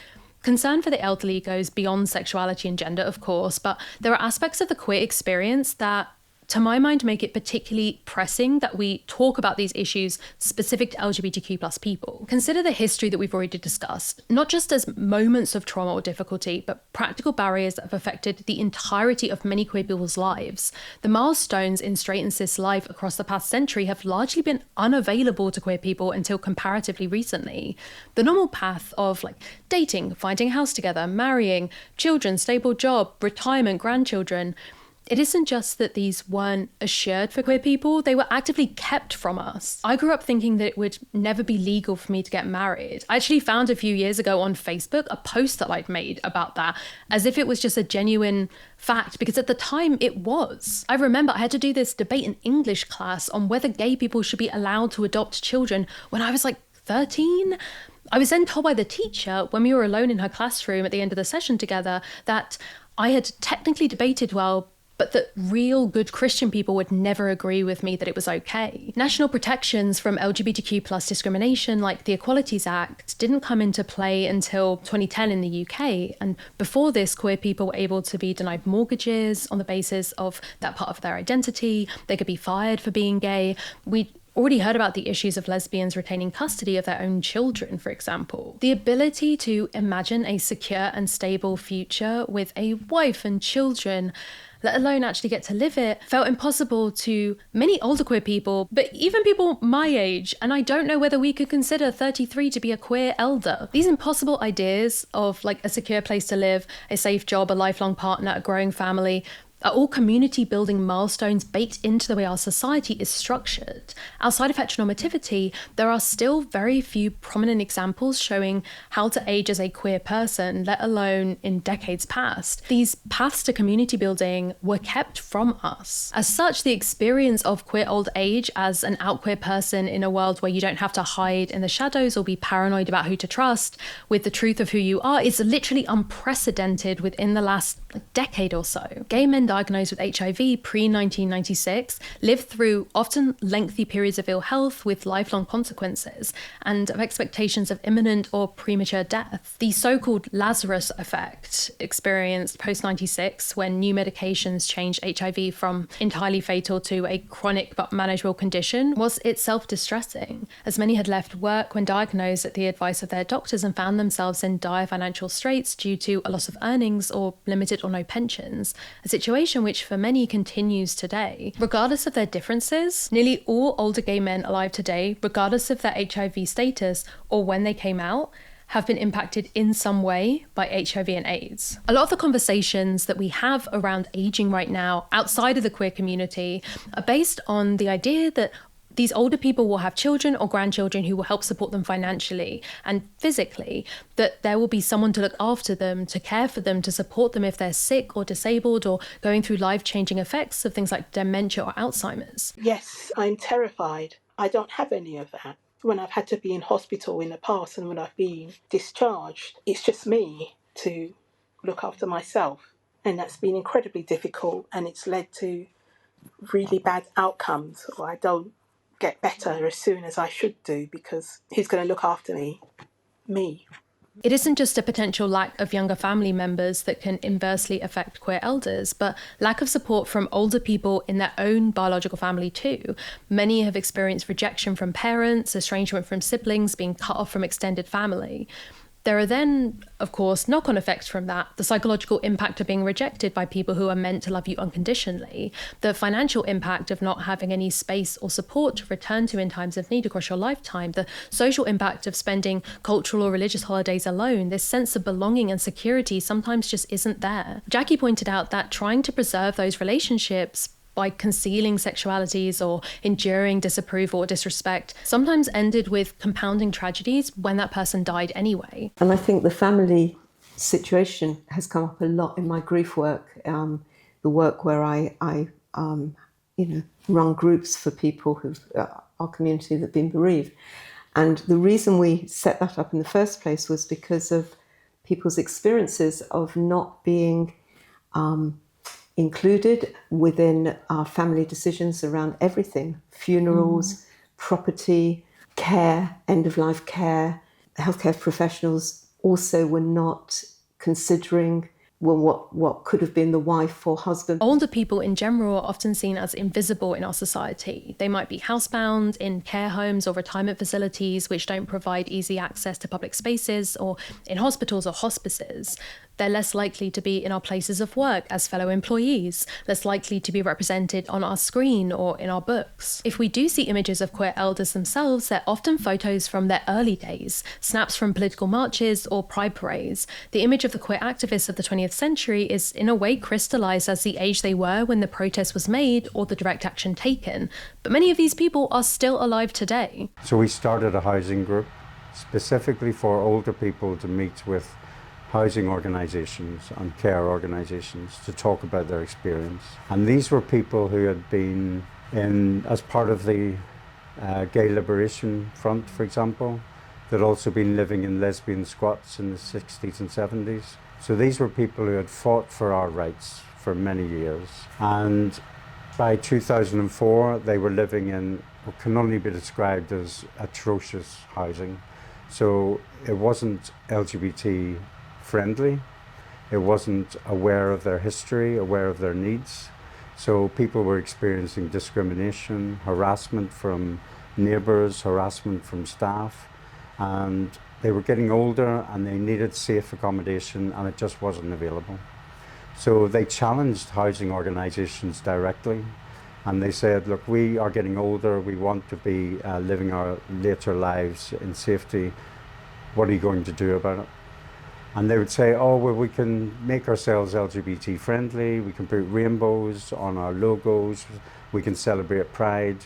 Concern for the elderly goes beyond sexuality and gender, of course, but there are aspects of the queer experience that, to my mind, make it particularly pressing that we talk about these issues specific to LGBTQ+ people. Consider the history that we've already discussed, not just as moments of trauma or difficulty, but practical barriers that have affected the entirety of many queer people's lives. The milestones in straight and cis life across the past century have largely been unavailable to queer people until comparatively recently. The normal path of like dating, finding a house together, marrying, children, stable job, retirement, grandchildren, it isn't just that these weren't assured for queer people, they were actively kept from us. I grew up thinking that it would never be legal for me to get married. I actually found a few years ago on Facebook a post that I'd made about that, as if it was just a genuine fact, because at the time it was. I remember I had to do this debate in English class on whether gay people should be allowed to adopt children when I was like 13. I was then told by the teacher when we were alone in her classroom at the end of the session together that I had technically debated well, but that real good Christian people would never agree with me that it was okay. National protections from LGBTQ+ discrimination, like the Equalities Act, didn't come into play until 2010 in the UK. And before this, queer people were able to be denied mortgages on the basis of that part of their identity. They could be fired for being gay. We already heard about the issues of lesbians retaining custody of their own children, for example. The ability to imagine a secure and stable future with a wife and children, let alone actually get to live it, felt impossible to many older queer people, but even people my age, and I don't know whether we could consider 33 to be a queer elder. These impossible ideas of like a secure place to live, a safe job, a lifelong partner, a growing family, are all community building milestones baked into the way our society is structured. Outside of heteronormativity, there are still very few prominent examples showing how to age as a queer person, let alone in decades past. These paths to community building were kept from us. As such, the experience of queer old age as an out queer person in a world where you don't have to hide in the shadows or be paranoid about who to trust with the truth of who you are is literally unprecedented within the last decade or so. Gay men diagnosed with HIV pre-1996 lived through often lengthy periods of ill health with lifelong consequences and of expectations of imminent or premature death. The so-called Lazarus effect experienced post-96 when new medications changed HIV from entirely fatal to a chronic but manageable condition was itself distressing, as many had left work when diagnosed at the advice of their doctors and found themselves in dire financial straits due to a loss of earnings or limited or no pensions, a situation which for many continues today. Regardless of their differences, nearly all older gay men alive today, regardless of their HIV status or when they came out, have been impacted in some way by HIV and AIDS. A lot of the conversations that we have around aging right now outside of the queer community are based on the idea that these older people will have children or grandchildren who will help support them financially and physically, that there will be someone to look after them, to care for them, to support them if they're sick or disabled or going through life-changing effects of things like dementia or Alzheimer's.
Yes, I'm terrified. I don't have any of that. When I've had to be in hospital in the past and when I've been discharged, it's just me to look after myself. And that's been incredibly difficult, and it's led to really bad outcomes, or I don't get better as soon as I should do, because who's going to look after me? Me.
It isn't just a potential lack of younger family members that can inversely affect queer elders, but lack of support from older people in their own biological family too. Many have experienced rejection from parents, estrangement from siblings, being cut off from extended family. There are then, of course, knock-on effects from that, the psychological impact of being rejected by people who are meant to love you unconditionally, the financial impact of not having any space or support to return to in times of need across your lifetime, the social impact of spending cultural or religious holidays alone. This sense of belonging and security sometimes just isn't there. Jacq pointed out that trying to preserve those relationships by concealing sexualities or enduring disapproval or disrespect sometimes ended with compounding tragedies when that person died anyway.
And I think the family situation has come up a lot in my grief work, the work where I run groups for people who our community that have been bereaved. And the reason we set that up in the first place was because of people's experiences of not being included within our family decisions around everything: funerals, property, care, end-of-life care. Healthcare professionals also were not considering what could have been the wife or husband.
Older people in general are often seen as invisible in our society. They might be housebound in care homes or retirement facilities which don't provide easy access to public spaces, or in hospitals or hospices. They're less likely to be in our places of work as fellow employees, less likely to be represented on our screen or in our books. If we do see images of queer elders themselves, they're often photos from their early days, snaps from political marches or pride parades. The image of the queer activists of the 20th century is in a way crystallised as the age they were when the protest was made or the direct action taken. But many of these people are still alive today.
So we started a housing group specifically for older people to meet with housing organisations and care organisations to talk about their experience. And these were people who had been in, as part of the Gay Liberation Front, for example, that had also been living in lesbian squats in the 60s and 70s. So these were people who had fought for our rights for many years. And by 2004, they were living in what can only be described as atrocious housing. So it wasn't LGBT friendly. It wasn't aware of their history, aware of their needs. So people were experiencing discrimination, harassment from neighbours, harassment from staff, and they were getting older and they needed safe accommodation, and it just wasn't available. So they challenged housing organisations directly, and they said, look, we are getting older, we want to be living our later lives in safety. What are you going to do about it? And they would say, oh, well, we can make ourselves LGBT friendly, we can put rainbows on our logos, we can celebrate Pride,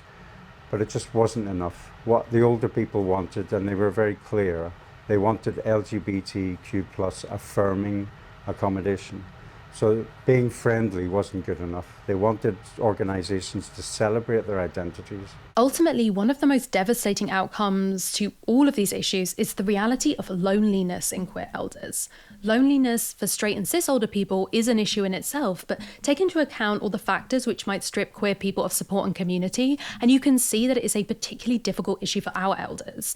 but it just wasn't enough. What the older people wanted, and they were very clear, they wanted LGBTQ plus affirming accommodation. So being friendly wasn't good enough. They wanted organisations to celebrate their identities.
Ultimately, one of the most devastating outcomes to all of these issues is the reality of loneliness in queer elders. Loneliness for straight and cis older people is an issue in itself, but take into account all the factors which might strip queer people of support and community, and you can see that it is a particularly difficult issue for our elders.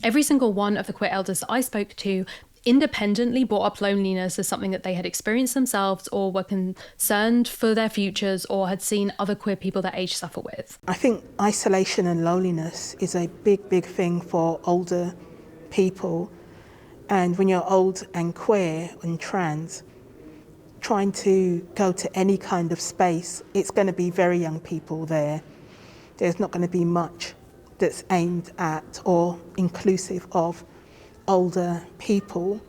Every single one of the queer elders that I spoke to independently brought up loneliness as something that they had experienced themselves, or were concerned for their futures, or had seen other queer people their age suffer with.
I think isolation and loneliness is a big, big thing for older people. And when you're old and queer and trans, trying to go to any kind of space, it's going to be very young people there. There's not going to be much that's aimed at or inclusive of older people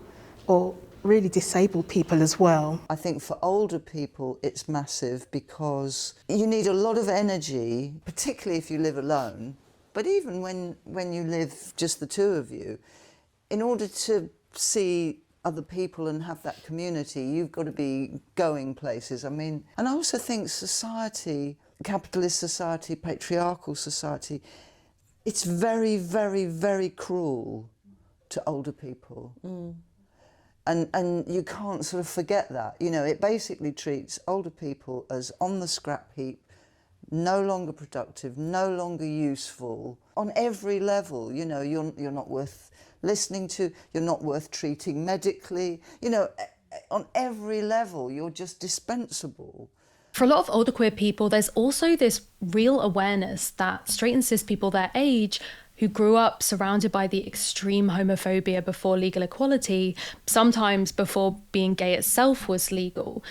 or really disabled people as well.
I think for older people it's massive because you need a lot of energy, particularly if you live alone, but even when you live just the two of you, in order to see other people and have that community, you've got to be going places. I mean, and I also think society, capitalist society, patriarchal society, it's very, very, very cruel to older people. And you can't sort of forget that. You know, it basically treats older people as on the scrap heap, no longer productive, no longer useful, on every level. You know, you're not worth listening to, you're not worth treating medically, you know, on every level, you're just dispensable.
For a lot of older queer people, there's also this real awareness that straight and cis people their age who grew up surrounded by the extreme homophobia before legal equality, sometimes before being gay itself was legal.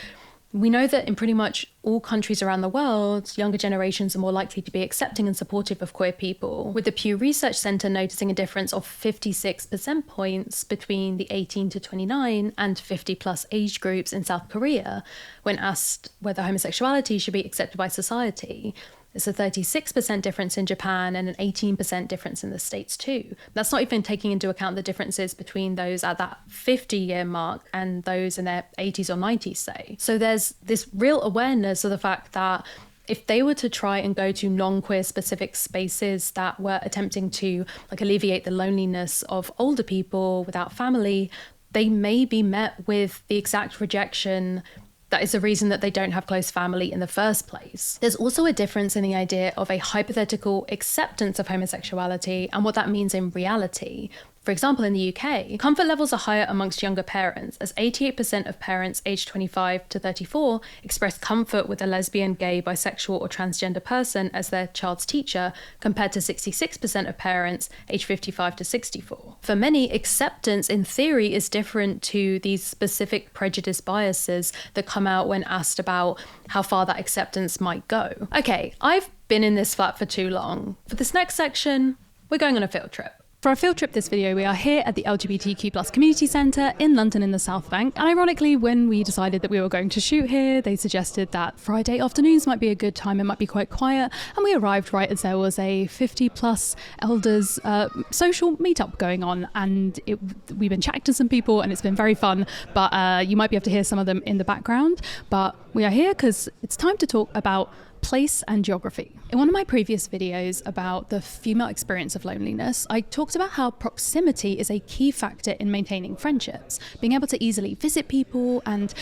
We know that in pretty much all countries around the world, younger generations are more likely to be accepting and supportive of queer people, with the Pew Research Centre noticing a difference of 56 percentage points between the 18 to 29 and 50 plus age groups in South Korea when asked whether homosexuality should be accepted by society. It's a 36% difference in Japan and an 18% difference in the States too. That's not even taking into account the differences between those at that 50-year mark and those in their 80s or 90s, say. So there's this real awareness of the fact that if they were to try and go to non-queer specific spaces that were attempting to alleviate the loneliness of older people without family, they may be met with the exact rejection that is the reason that they don't have close family in the first place. There's also a difference in the idea of a hypothetical acceptance of homosexuality and what that means in reality. For example, in the UK, comfort levels are higher amongst younger parents, as 88% of parents aged 25 to 34 express comfort with a lesbian, gay, bisexual, or transgender person as their child's teacher, compared to 66% of parents aged 55 to 64. For many, acceptance in theory is different to these specific prejudice biases that come out when asked about how far that acceptance might go. Okay, I've been in this flat for too long. For this next section, we're going on a field trip. For our field trip this video, we are here at the LGBTQ+ Community Centre in London in the South Bank. And ironically, when we decided that we were going to shoot here, they suggested that Friday afternoons might be a good time. It might be quite quiet. And we arrived right as there was a 50+ elders social meetup going on. And we've been chatting to some people and it's been very fun. But you might be able to hear some of them in the background. But we are here because it's time to talk about place and geography. In one of my previous videos about the female experience of loneliness, I talked about how proximity is a key factor in maintaining friendships, being able to easily visit people and,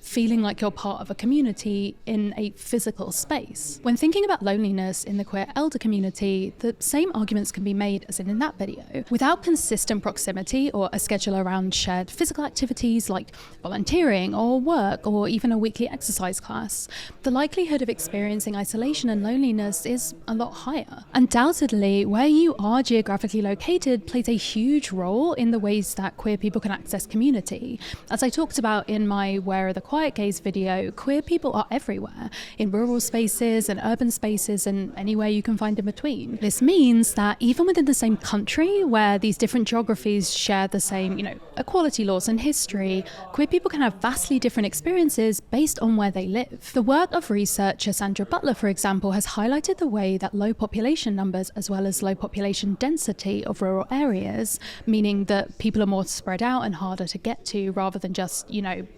feeling like you're part of a community in a physical space. When thinking about loneliness in the queer elder community, the same arguments can be made as in that video. Without consistent proximity or a schedule around shared physical activities like volunteering or work or even a weekly exercise class, the likelihood of experiencing isolation and loneliness is a lot higher. Undoubtedly, where you are geographically located plays a huge role in the ways that queer people can access community. As I talked about in my Where Are the Quiet Gays video, queer people are everywhere, in rural spaces and urban spaces and anywhere you can find in between. This means that even within the same country, where these different geographies share the same, equality laws and history, queer people can have vastly different experiences based on where they live. The work of researcher Sandra Butler, for example, has highlighted the way that low population numbers as well as low population density of rural areas, meaning that people are more spread out and harder to get to rather than just,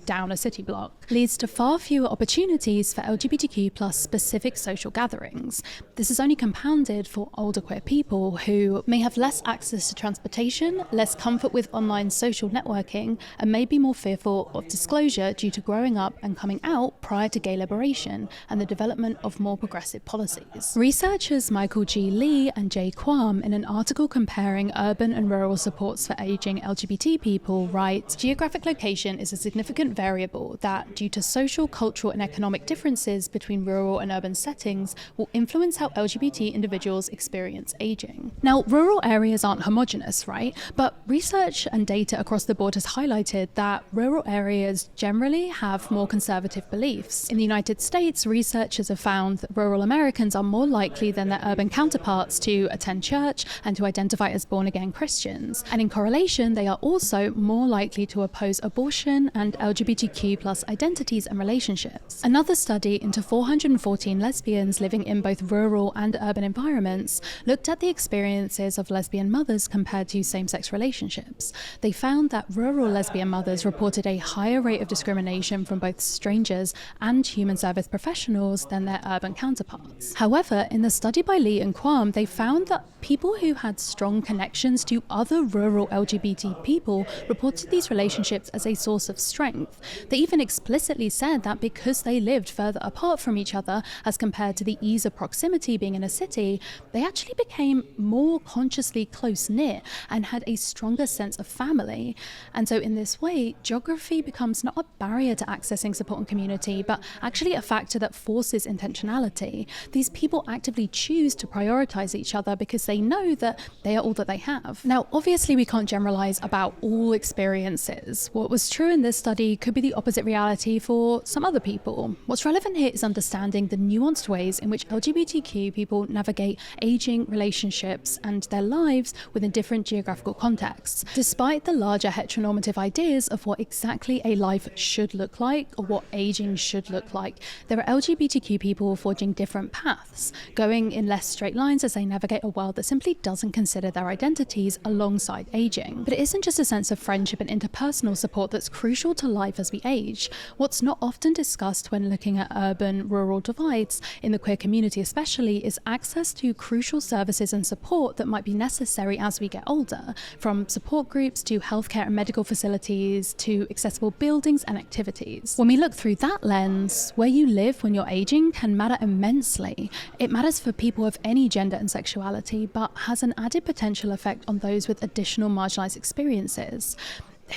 down a city block, leads to far fewer opportunities for LGBTQ+ specific social gatherings. This is only compounded for older queer people who may have less access to transportation, less comfort with online social networking, and may be more fearful of disclosure due to growing up and coming out prior to gay liberation and the development of more progressive policies. Researchers Michael G. Lee and Jacq in an article comparing urban and rural supports for aging LGBT people write, geographic location is a significant variable that, due to social, cultural and economic differences between rural and urban settings, will influence how LGBT individuals experience aging. Now, rural areas aren't homogenous, right? But research and data across the board has highlighted that rural areas generally have more conservative beliefs. In the United States, researchers have found that rural Americans are more likely than their urban counterparts to attend church and to identify as born-again Christians. And in correlation, they are also more likely to oppose abortion and LGBTQ+ identities and relationships. Another study into 414 lesbians living in both rural and urban environments looked at the experiences of lesbian mothers compared to same-sex relationships. They found that rural lesbian mothers reported a higher rate of discrimination from both strangers and human service professionals than their urban counterparts. However, in the study by Lee and Quam, they found that people who had strong connections to other rural LGBT people reported these relationships as a source of strength. They even explicitly said that because they lived further apart from each other as compared to the ease of proximity being in a city, they actually became more consciously close-knit and had a stronger sense of family. And so in this way, geography becomes not a barrier to accessing support and community, but actually a factor that forces intentionality. These people actively choose to prioritize each other because they know that they are all that they have. Now, obviously, we can't generalize about all experiences. What was true in this study could be the opposite reality for some other people. What's relevant here is understanding the nuanced ways in which LGBTQ people navigate aging, relationships, and their lives within different geographical contexts. Despite the larger heteronormative ideas of what exactly a life should look like or what aging should look like, there are LGBTQ people forging different paths, going in less straight lines as they navigate a world that simply doesn't consider their identities alongside aging. But it isn't just a sense of friendship and interpersonal support that's crucial to life as we age. What's not often discussed when looking at urban-rural divides, in the queer community especially, is access to crucial services and support that might be necessary as we get older, from support groups to healthcare and medical facilities to accessible buildings and activities. When we look through that lens, where you live when you're aging can matter immensely. It matters for people of any gender and sexuality, but has an added potential effect on those with additional marginalised experiences.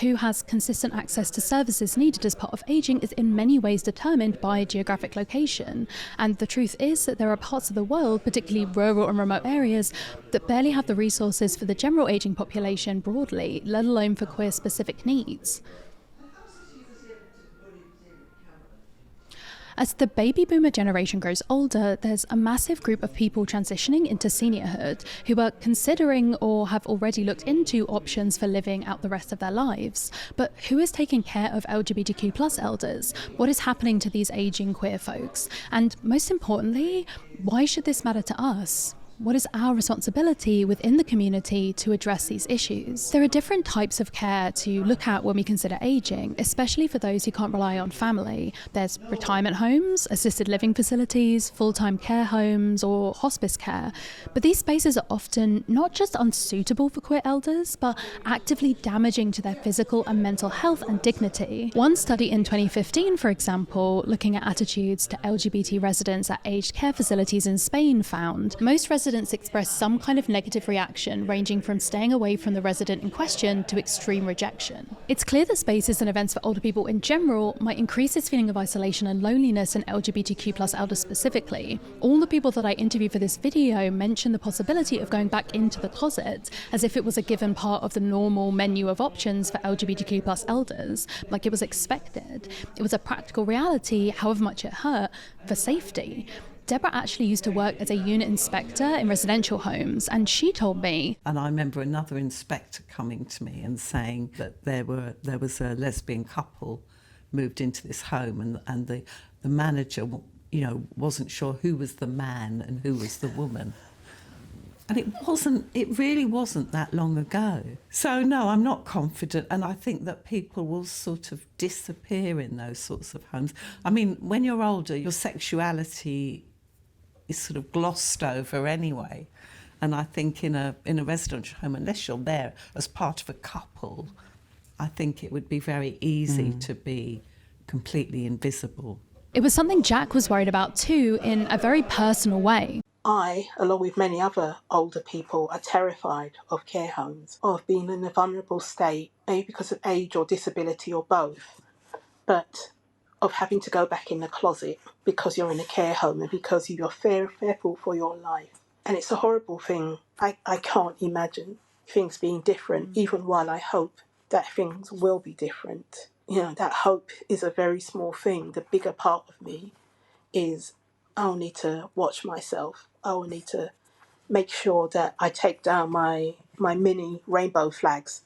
Who has consistent access to services needed as part of aging is in many ways determined by geographic location. And the truth is that there are parts of the world, particularly rural and remote areas, that barely have the resources for the general aging population broadly, let alone for queer specific needs. As the baby boomer generation grows older, there's a massive group of people transitioning into seniorhood who are considering or have already looked into options for living out the rest of their lives. But who is taking care of LGBTQ+ elders? What is happening to these aging queer folks? And most importantly, why should this matter to us? What is our responsibility within the community to address these issues? There are different types of care to look at when we consider aging, especially for those who can't rely on family. There's retirement homes, assisted living facilities, full-time care homes, or hospice care. But these spaces are often not just unsuitable for queer elders, but actively damaging to their physical and mental health and dignity. One study in 2015, for example, looking at attitudes to LGBT residents at aged care facilities in Spain found most residents express some kind of negative reaction, ranging from staying away from the resident in question to extreme rejection. It's clear that spaces and events for older people in general might increase this feeling of isolation and loneliness in LGBTQ+ elders specifically. All the people that I interviewed for this video mentioned the possibility of going back into the closet as if it was a given part of the normal menu of options for LGBTQ+ elders, like it was expected. It was a practical reality, however much it hurt, for safety. Deborah actually used to work as a unit inspector in residential homes, and she told me.
And I remember another inspector coming to me and saying that there was a lesbian couple moved into this home, and the manager, wasn't sure who was the man and who was the woman. And it really wasn't that long ago. So no, I'm not confident, and I think that people will sort of disappear in those sorts of homes. I mean, when you're older, your sexuality is sort of glossed over anyway. And I think in a residential home, unless you're there as part of a couple, I think it would be very easy to be completely invisible.
It was something Jacq was worried about too, in a very personal way.
I, along with many other older people, are terrified of care homes, of being in a vulnerable state, maybe because of age or disability or both, but of having to go back in the closet because you're in a care home and because you're fearful for your life. And it's a horrible thing. I can't imagine things being different, even while I hope that things will be different. That hope is a very small thing. The bigger part of me is I'll need to watch myself. I will need to make sure that I take down my mini rainbow flags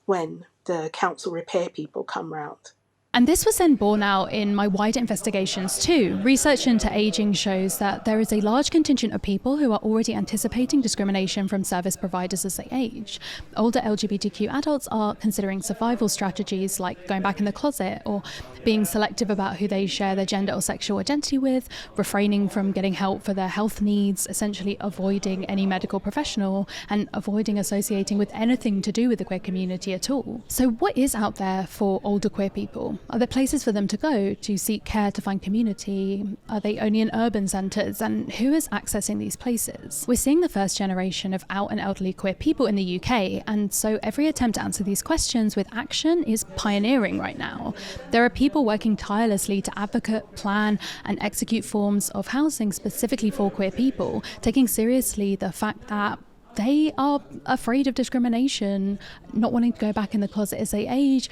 when the council repair people come round.
And this was then borne out in my wider investigations too. Research into aging shows that there is a large contingent of people who are already anticipating discrimination from service providers as they age. Older LGBTQ adults are considering survival strategies like going back in the closet or being selective about who they share their gender or sexual identity with, refraining from getting help for their health needs, essentially avoiding any medical professional and avoiding associating with anything to do with the queer community at all. So what is out there for older queer people? Are there places for them to go to seek care, to find community? Are they only in urban centres? And who is accessing these places? We're seeing the first generation of out and elderly queer people in the UK, and so every attempt to answer these questions with action is pioneering right now. There are people working tirelessly to advocate, plan and execute forms of housing specifically for queer people, taking seriously the fact that they are afraid of discrimination, not wanting to go back in the closet as they age,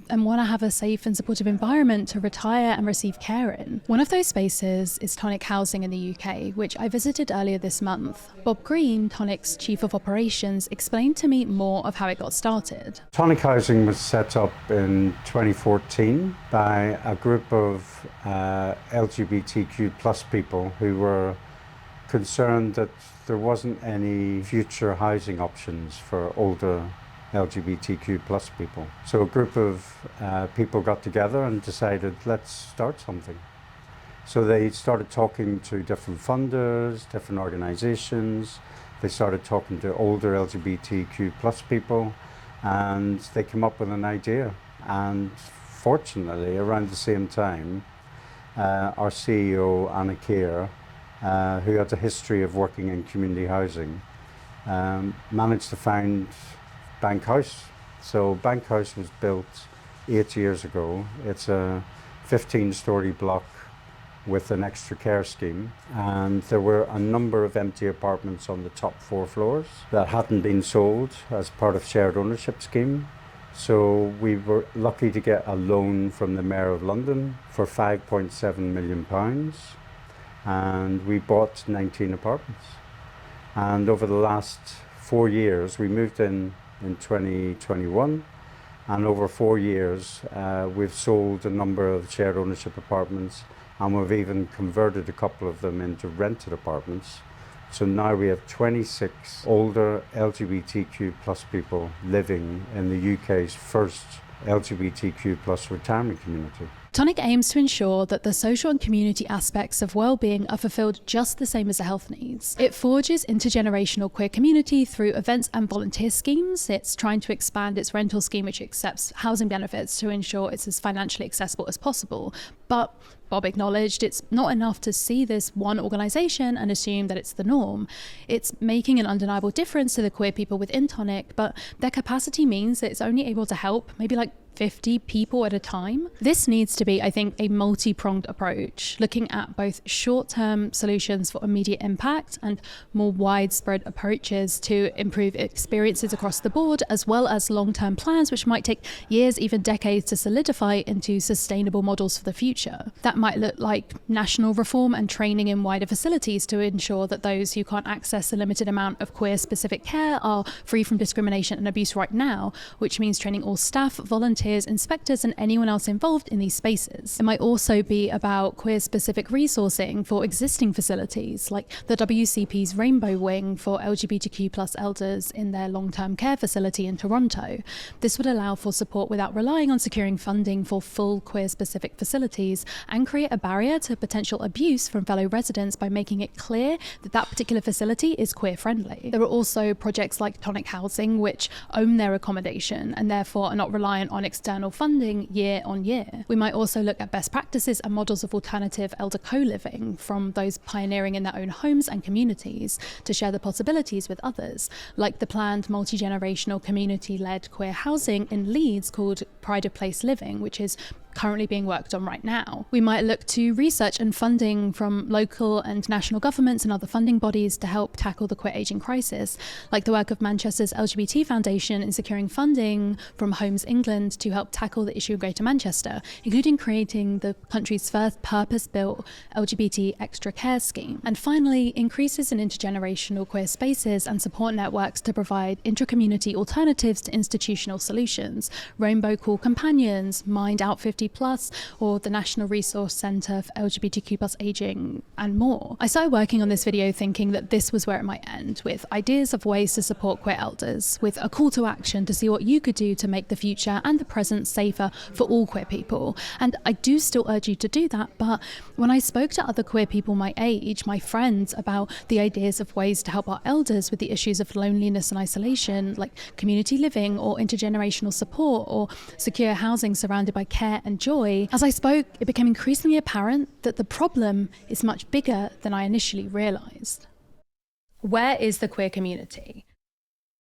and want to have a safe and supportive environment to retire and receive care in. One of those spaces is Tonic Housing in the UK, which I visited earlier this month. Bob Green, Tonic's Chief of Operations, explained to me more of how it got started.
Tonic Housing was set up in 2014 by a group of LGBTQ plus people who were concerned that there wasn't any future housing options for older LGBTQ plus people. So a group of people got together and decided, let's start something. So they started talking to different funders, different organizations. They started talking to older LGBTQ plus people, and they came up with an idea. And fortunately, around the same time, our CEO, Anna Keir, who had a history of working in community housing, managed to find Bank House. So Bank House was built 8 years ago. It's a 15-storey block with an extra care scheme, and there were a number of empty apartments on the top 4 floors that hadn't been sold as part of shared ownership scheme. So we were lucky to get a loan from the Mayor of London for £5.7 million, and we bought 19 apartments. And over the last 4 years, we moved in 2021, and over 4 years we've sold a number of shared ownership apartments, and we've even converted a couple of them into rented apartments. So now we have 26 older LGBTQ plus people living in the UK's first LGBTQ plus retirement community.
Tonic aims to ensure that the social and community aspects of well-being are fulfilled just the same as the health needs. It forges intergenerational queer community through events and volunteer schemes. It's trying to expand its rental scheme, which accepts housing benefits, to ensure it's as financially accessible as possible. But Bob acknowledged it's not enough to see this one organisation and assume that it's the norm. It's making an undeniable difference to the queer people within Tonic, but their capacity means that it's only able to help maybe like 50 people at a time. This needs to be, I think, a multi-pronged approach, looking at both short-term solutions for immediate impact and more widespread approaches to improve experiences across the board, as well as long-term plans which might take years, even decades, to solidify into sustainable models for the future. That might look like national reform and training in wider facilities to ensure that those who can't access a limited amount of queer-specific care are free from discrimination and abuse right now, which means training all staff, volunteers, inspectors and anyone else involved in these spaces. It might also be about queer-specific resourcing for existing facilities, like the WCP's Rainbow Wing for LGBTQ plus elders in their long-term care facility in Toronto. This would allow for support without relying on securing funding for full queer-specific facilities and create a barrier to potential abuse from fellow residents by making it clear that that particular facility is queer-friendly. There are also projects like Tonic Housing, which own their accommodation and therefore are not reliant on external funding year on year. We might also look at best practices and models of alternative elder co-living from those pioneering in their own homes and communities to share the possibilities with others, like the planned multi-generational community-led queer housing in Leeds called Pride of Place Living, which is currently being worked on right now. We might look to research and funding from local and national governments and other funding bodies to help tackle the queer ageing crisis, like the work of Manchester's LGBT Foundation in securing funding from Homes England to help tackle the issue in Greater Manchester, including creating the country's first purpose-built LGBT extra care scheme. And finally, increases in intergenerational queer spaces and support networks to provide intra-community alternatives to institutional solutions. Rainbow Call Companions, Mind Out 50 Plus, or the National Resource Centre for LGBTQ plus ageing, and more. I started working on this video thinking that this was where it might end, with ideas of ways to support queer elders, with a call to action to see what you could do to make the future and the present safer for all queer people. And I do still urge you to do that, but when I spoke to other queer people my age, my friends, about the ideas of ways to help our elders with the issues of loneliness and isolation, like community living or intergenerational support or secure housing surrounded by care and
and joy. As I spoke, it became increasingly apparent that the problem is much bigger than I initially realised.
Where is the queer community?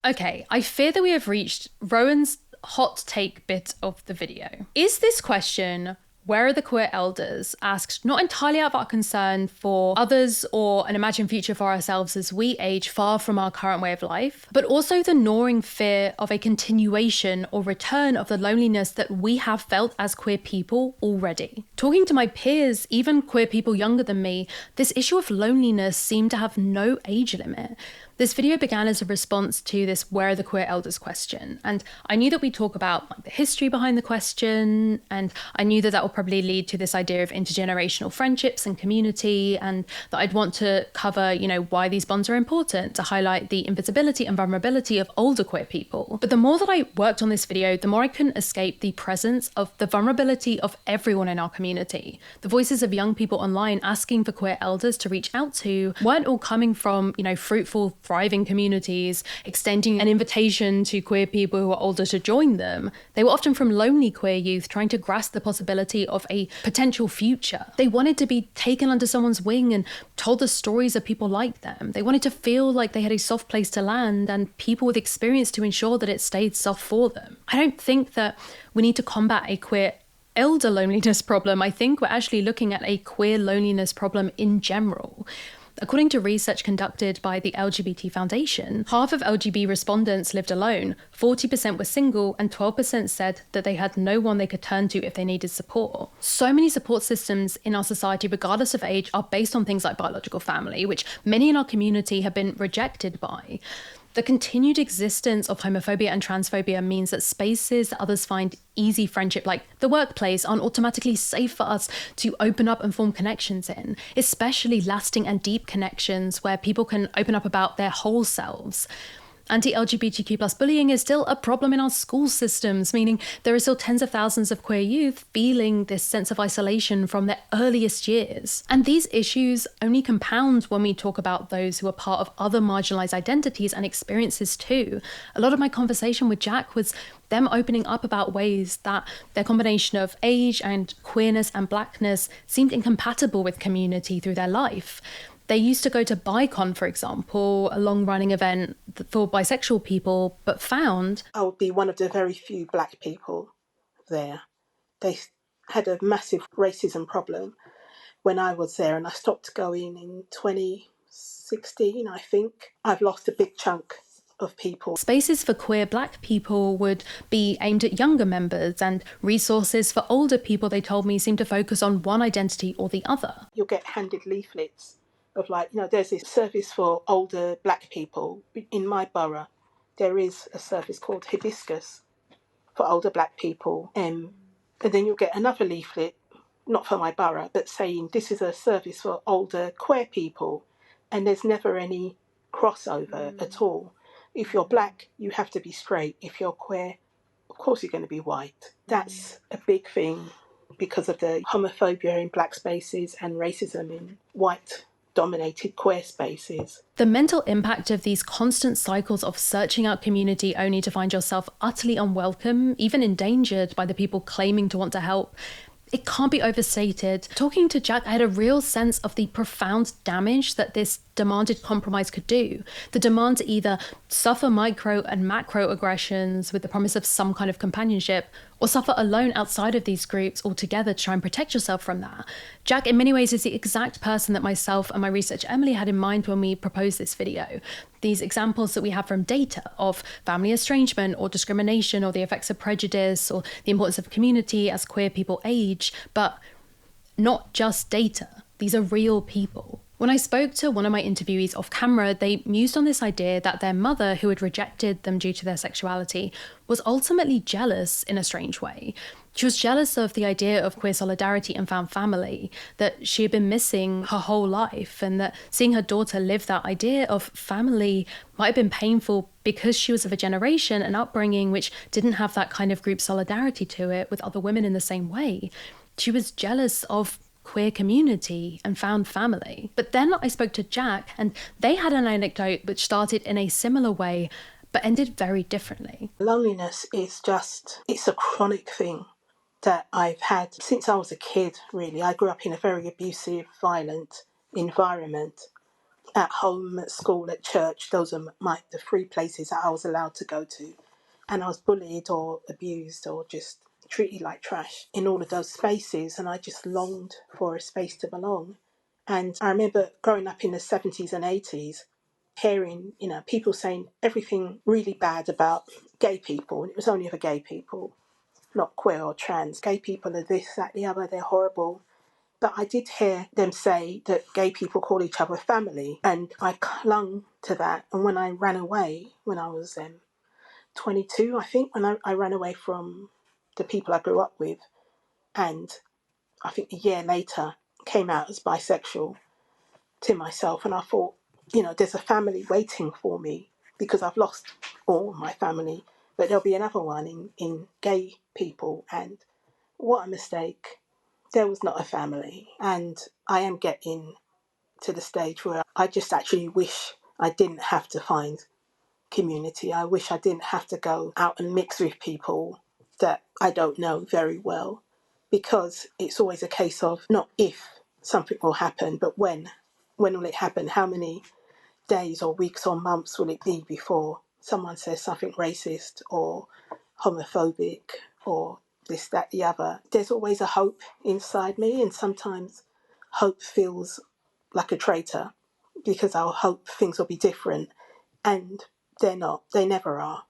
Okay, I fear that we have reached Rowan's hot take bit of the video. Is this question, where are the queer elders, asked not entirely out of our concern for others or an imagined future for ourselves as we age far from our current way of life, but also the gnawing fear of a continuation or return of the loneliness that we have felt as queer people already. Talking to my peers, even queer people younger than me, this issue of loneliness seemed to have no age limit. This video began as a response to this where are the queer elders question, and I knew that we'd talk about the history behind the question, and I knew that that would probably lead to this idea of intergenerational friendships and community, and that I'd want to cover, why these bonds are important, to highlight the invisibility and vulnerability of older queer people. But the more that I worked on this video, the more I couldn't escape the presence of the vulnerability of everyone in our community. The voices of young people online asking for queer elders to reach out to weren't all coming from, fruitful, thriving communities, extending an invitation to queer people who are older to join them. They were often from lonely queer youth trying to grasp the possibility of a potential future. They wanted to be taken under someone's wing and told the stories of people like them. They wanted to feel like they had a soft place to land and people with experience to ensure that it stayed soft for them. I don't think that we need to combat a queer elder loneliness problem. I think we're actually looking at a queer loneliness problem in general. According to research conducted by the LGBT Foundation, half of LGB respondents lived alone, 40% were single, and 12% said that they had no one they could turn to if they needed support. So many support systems in our society, regardless of age, are based on things like biological family, which many in our community have been rejected by. The continued existence of homophobia and transphobia means that spaces that others find easy friendship, like the workplace, aren't automatically safe for us to open up and form connections in, especially lasting and deep connections where people can open up about their whole selves. Anti-LGBTQ+ bullying is still a problem in our school systems, meaning there are still tens of thousands of queer youth feeling this sense of isolation from their earliest years. And these issues only compound when we talk about those who are part of other marginalised identities and experiences too. A lot of my conversation with Jacq was them opening up about ways that their combination of age and queerness and blackness seemed incompatible with community through their life. They used to go to BICON, for example, a long-running event for bisexual people, but found
I would be one of the very few black people there. They had a massive racism problem when I was there, and I stopped going in 2016, I think. I've lost a big chunk of people.
Spaces for queer black people would be aimed at younger members, and resources for older people, they told me, seem to focus on one identity or the other.
You'll get handed leaflets of there's this service for older black people. In my borough, there is a service called Hibiscus for older black people. And then you'll get another leaflet, not for my borough, but saying this is a service for older queer people. And there's never any crossover at all. If you're black, you have to be straight. If you're queer, of course you're going to be white. That's a big thing because of the homophobia in black spaces and racism in white dominated queer spaces.
The mental impact of these constant cycles of searching out community only to find yourself utterly unwelcome, even endangered by the people claiming to want to help, it can't be overstated. Talking to Jacq, I had a real sense of the profound damage that this demanded compromise could do. The demand to either suffer micro and macro aggressions with the promise of some kind of companionship, or suffer alone outside of these groups altogether to try and protect yourself from that. Jacq, in many ways, is the exact person that myself and my researcher Emilie had in mind when we proposed this video. These examples that we have from data of family estrangement or discrimination or the effects of prejudice or the importance of community as queer people age, but not just data. These are real people. When I spoke to one of my interviewees off camera, they mused on this idea that their mother, who had rejected them due to their sexuality, was ultimately jealous in a strange way. She was jealous of the idea of queer solidarity and found family that she had been missing her whole life, and that seeing her daughter live that idea of family might have been painful because she was of a generation and upbringing which didn't have that kind of group solidarity to it with other women in the same way. She was jealous of queer community and found family. But then I spoke to Jacq, and they had an anecdote which started in a similar way but ended very differently.
Loneliness is it's a chronic thing. that I've had since I was a kid, really. I grew up in a very abusive, violent environment. At home, at school, at church, those are the three places that I was allowed to go to. And I was bullied or abused or just treated like trash in all of those spaces. And I just longed for a space to belong. And I remember growing up in the 70s and 80s, hearing, people saying everything really bad about gay people. And it was only ever gay people, not queer or trans. Gay people are this, that, the other, they're horrible. But I did hear them say that gay people call each other family, and I clung to that. And when I ran away, when I was 22, I think, when I ran away from the people I grew up with, and I think a year later came out as bisexual to myself, and I thought, there's a family waiting for me because I've lost all my family, but there'll be another one in gay people, and what a mistake. There was not a family, and I am getting to the stage where I just actually wish I didn't have to find community. I wish I didn't have to go out and mix with people that I don't know very well, because it's always a case of not if something will happen, but when. When will it happen? How many days or weeks or months will it be before someone says something racist or homophobic or this, that, the other? There's always a hope inside me, and sometimes hope feels like a traitor because I'll hope things will be different, and they're not. They never are,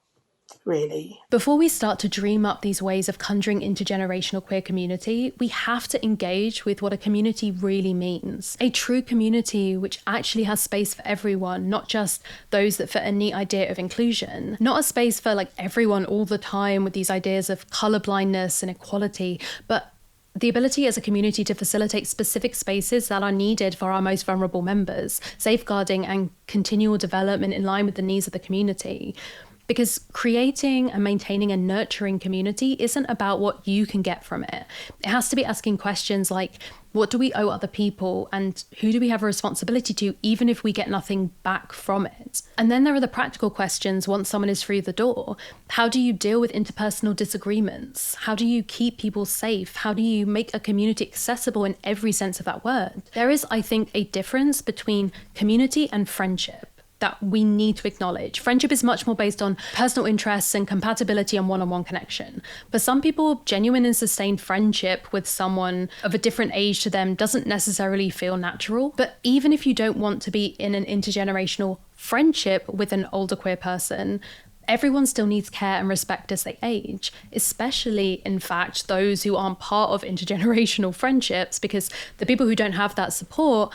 really.
Before we start to dream up these ways of conjuring intergenerational queer community, we have to engage with what a community really means. A true community which actually has space for everyone, not just those that fit a neat idea of inclusion. Not a space for everyone all the time with these ideas of colourblindness and equality, but the ability as a community to facilitate specific spaces that are needed for our most vulnerable members, safeguarding and continual development in line with the needs of the community. Because creating and maintaining a nurturing community isn't about what you can get from it. It has to be asking questions like, what do we owe other people, and who do we have a responsibility to, even if we get nothing back from it? And then there are the practical questions once someone is through the door. How do you deal with interpersonal disagreements? How do you keep people safe? How do you make a community accessible in every sense of that word? There is, I think, a difference between community and friendship that we need to acknowledge. Friendship is much more based on personal interests and compatibility and one-on-one connection. For some people, genuine and sustained friendship with someone of a different age to them doesn't necessarily feel natural. But even if you don't want to be in an intergenerational friendship with an older queer person, everyone still needs care and respect as they age, especially, in fact, those who aren't part of intergenerational friendships, because the people who don't have that support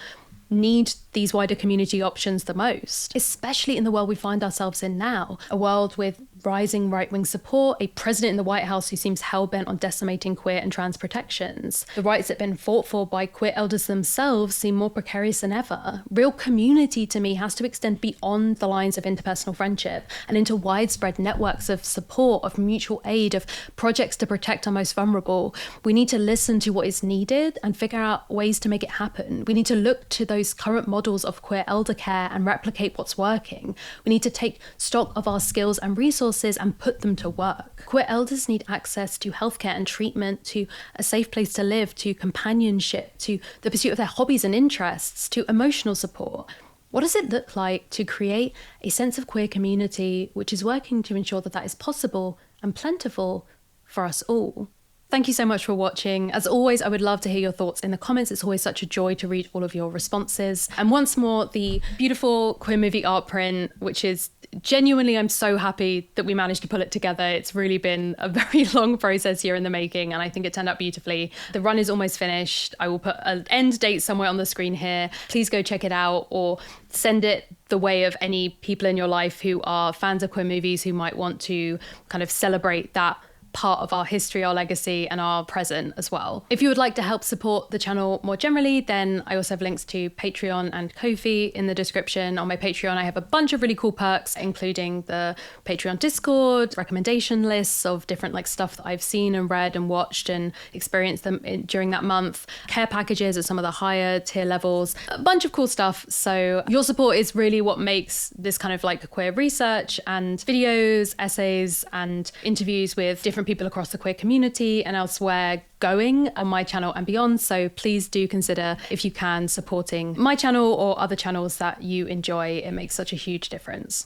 need these wider community options the most, especially in the world we find ourselves in now, a world with rising right-wing support, a president in the White House who seems hell-bent on decimating queer and trans protections. The rights that have been fought for by queer elders themselves seem more precarious than ever. Real community, to me, has to extend beyond the lines of interpersonal friendship and into widespread networks of support, of mutual aid, of projects to protect our most vulnerable. We need to listen to what is needed and figure out ways to make it happen. We need to look to those current models of queer elder care and replicate what's working. We need to take stock of our skills and resources and put them to work. Queer elders need access to healthcare and treatment, to a safe place to live, to companionship, to the pursuit of their hobbies and interests, to emotional support. What does it look like to create a sense of queer community which is working to ensure that that is possible and plentiful for us all? Thank you so much for watching. As always, I would love to hear your thoughts in the comments. It's always such a joy to read all of your responses. And once more, the beautiful queer movie art print, which is genuinely, I'm so happy that we managed to pull it together. It's really been a very long process here in the making, and I think it turned out beautifully. The run is almost finished. I will put an end date somewhere on the screen here. Please go check it out, or send it the way of any people in your life who are fans of queer movies who might want to kind of celebrate that part of our history, our legacy, and our present as well. If you would like to help support the channel more generally, then I also have links to Patreon and Ko-fi in the description. On my Patreon, I have a bunch of really cool perks, including the Patreon Discord, recommendation lists of different stuff that I've seen and read and watched and experienced them during that month, care packages at some of the higher tier levels, a bunch of cool stuff. So your support is really what makes this kind of queer research and videos, essays, and interviews with different different people across the queer community and elsewhere going on my channel and beyond. So please do consider, if you can, supporting my channel or other channels that you enjoy. It makes such a huge difference.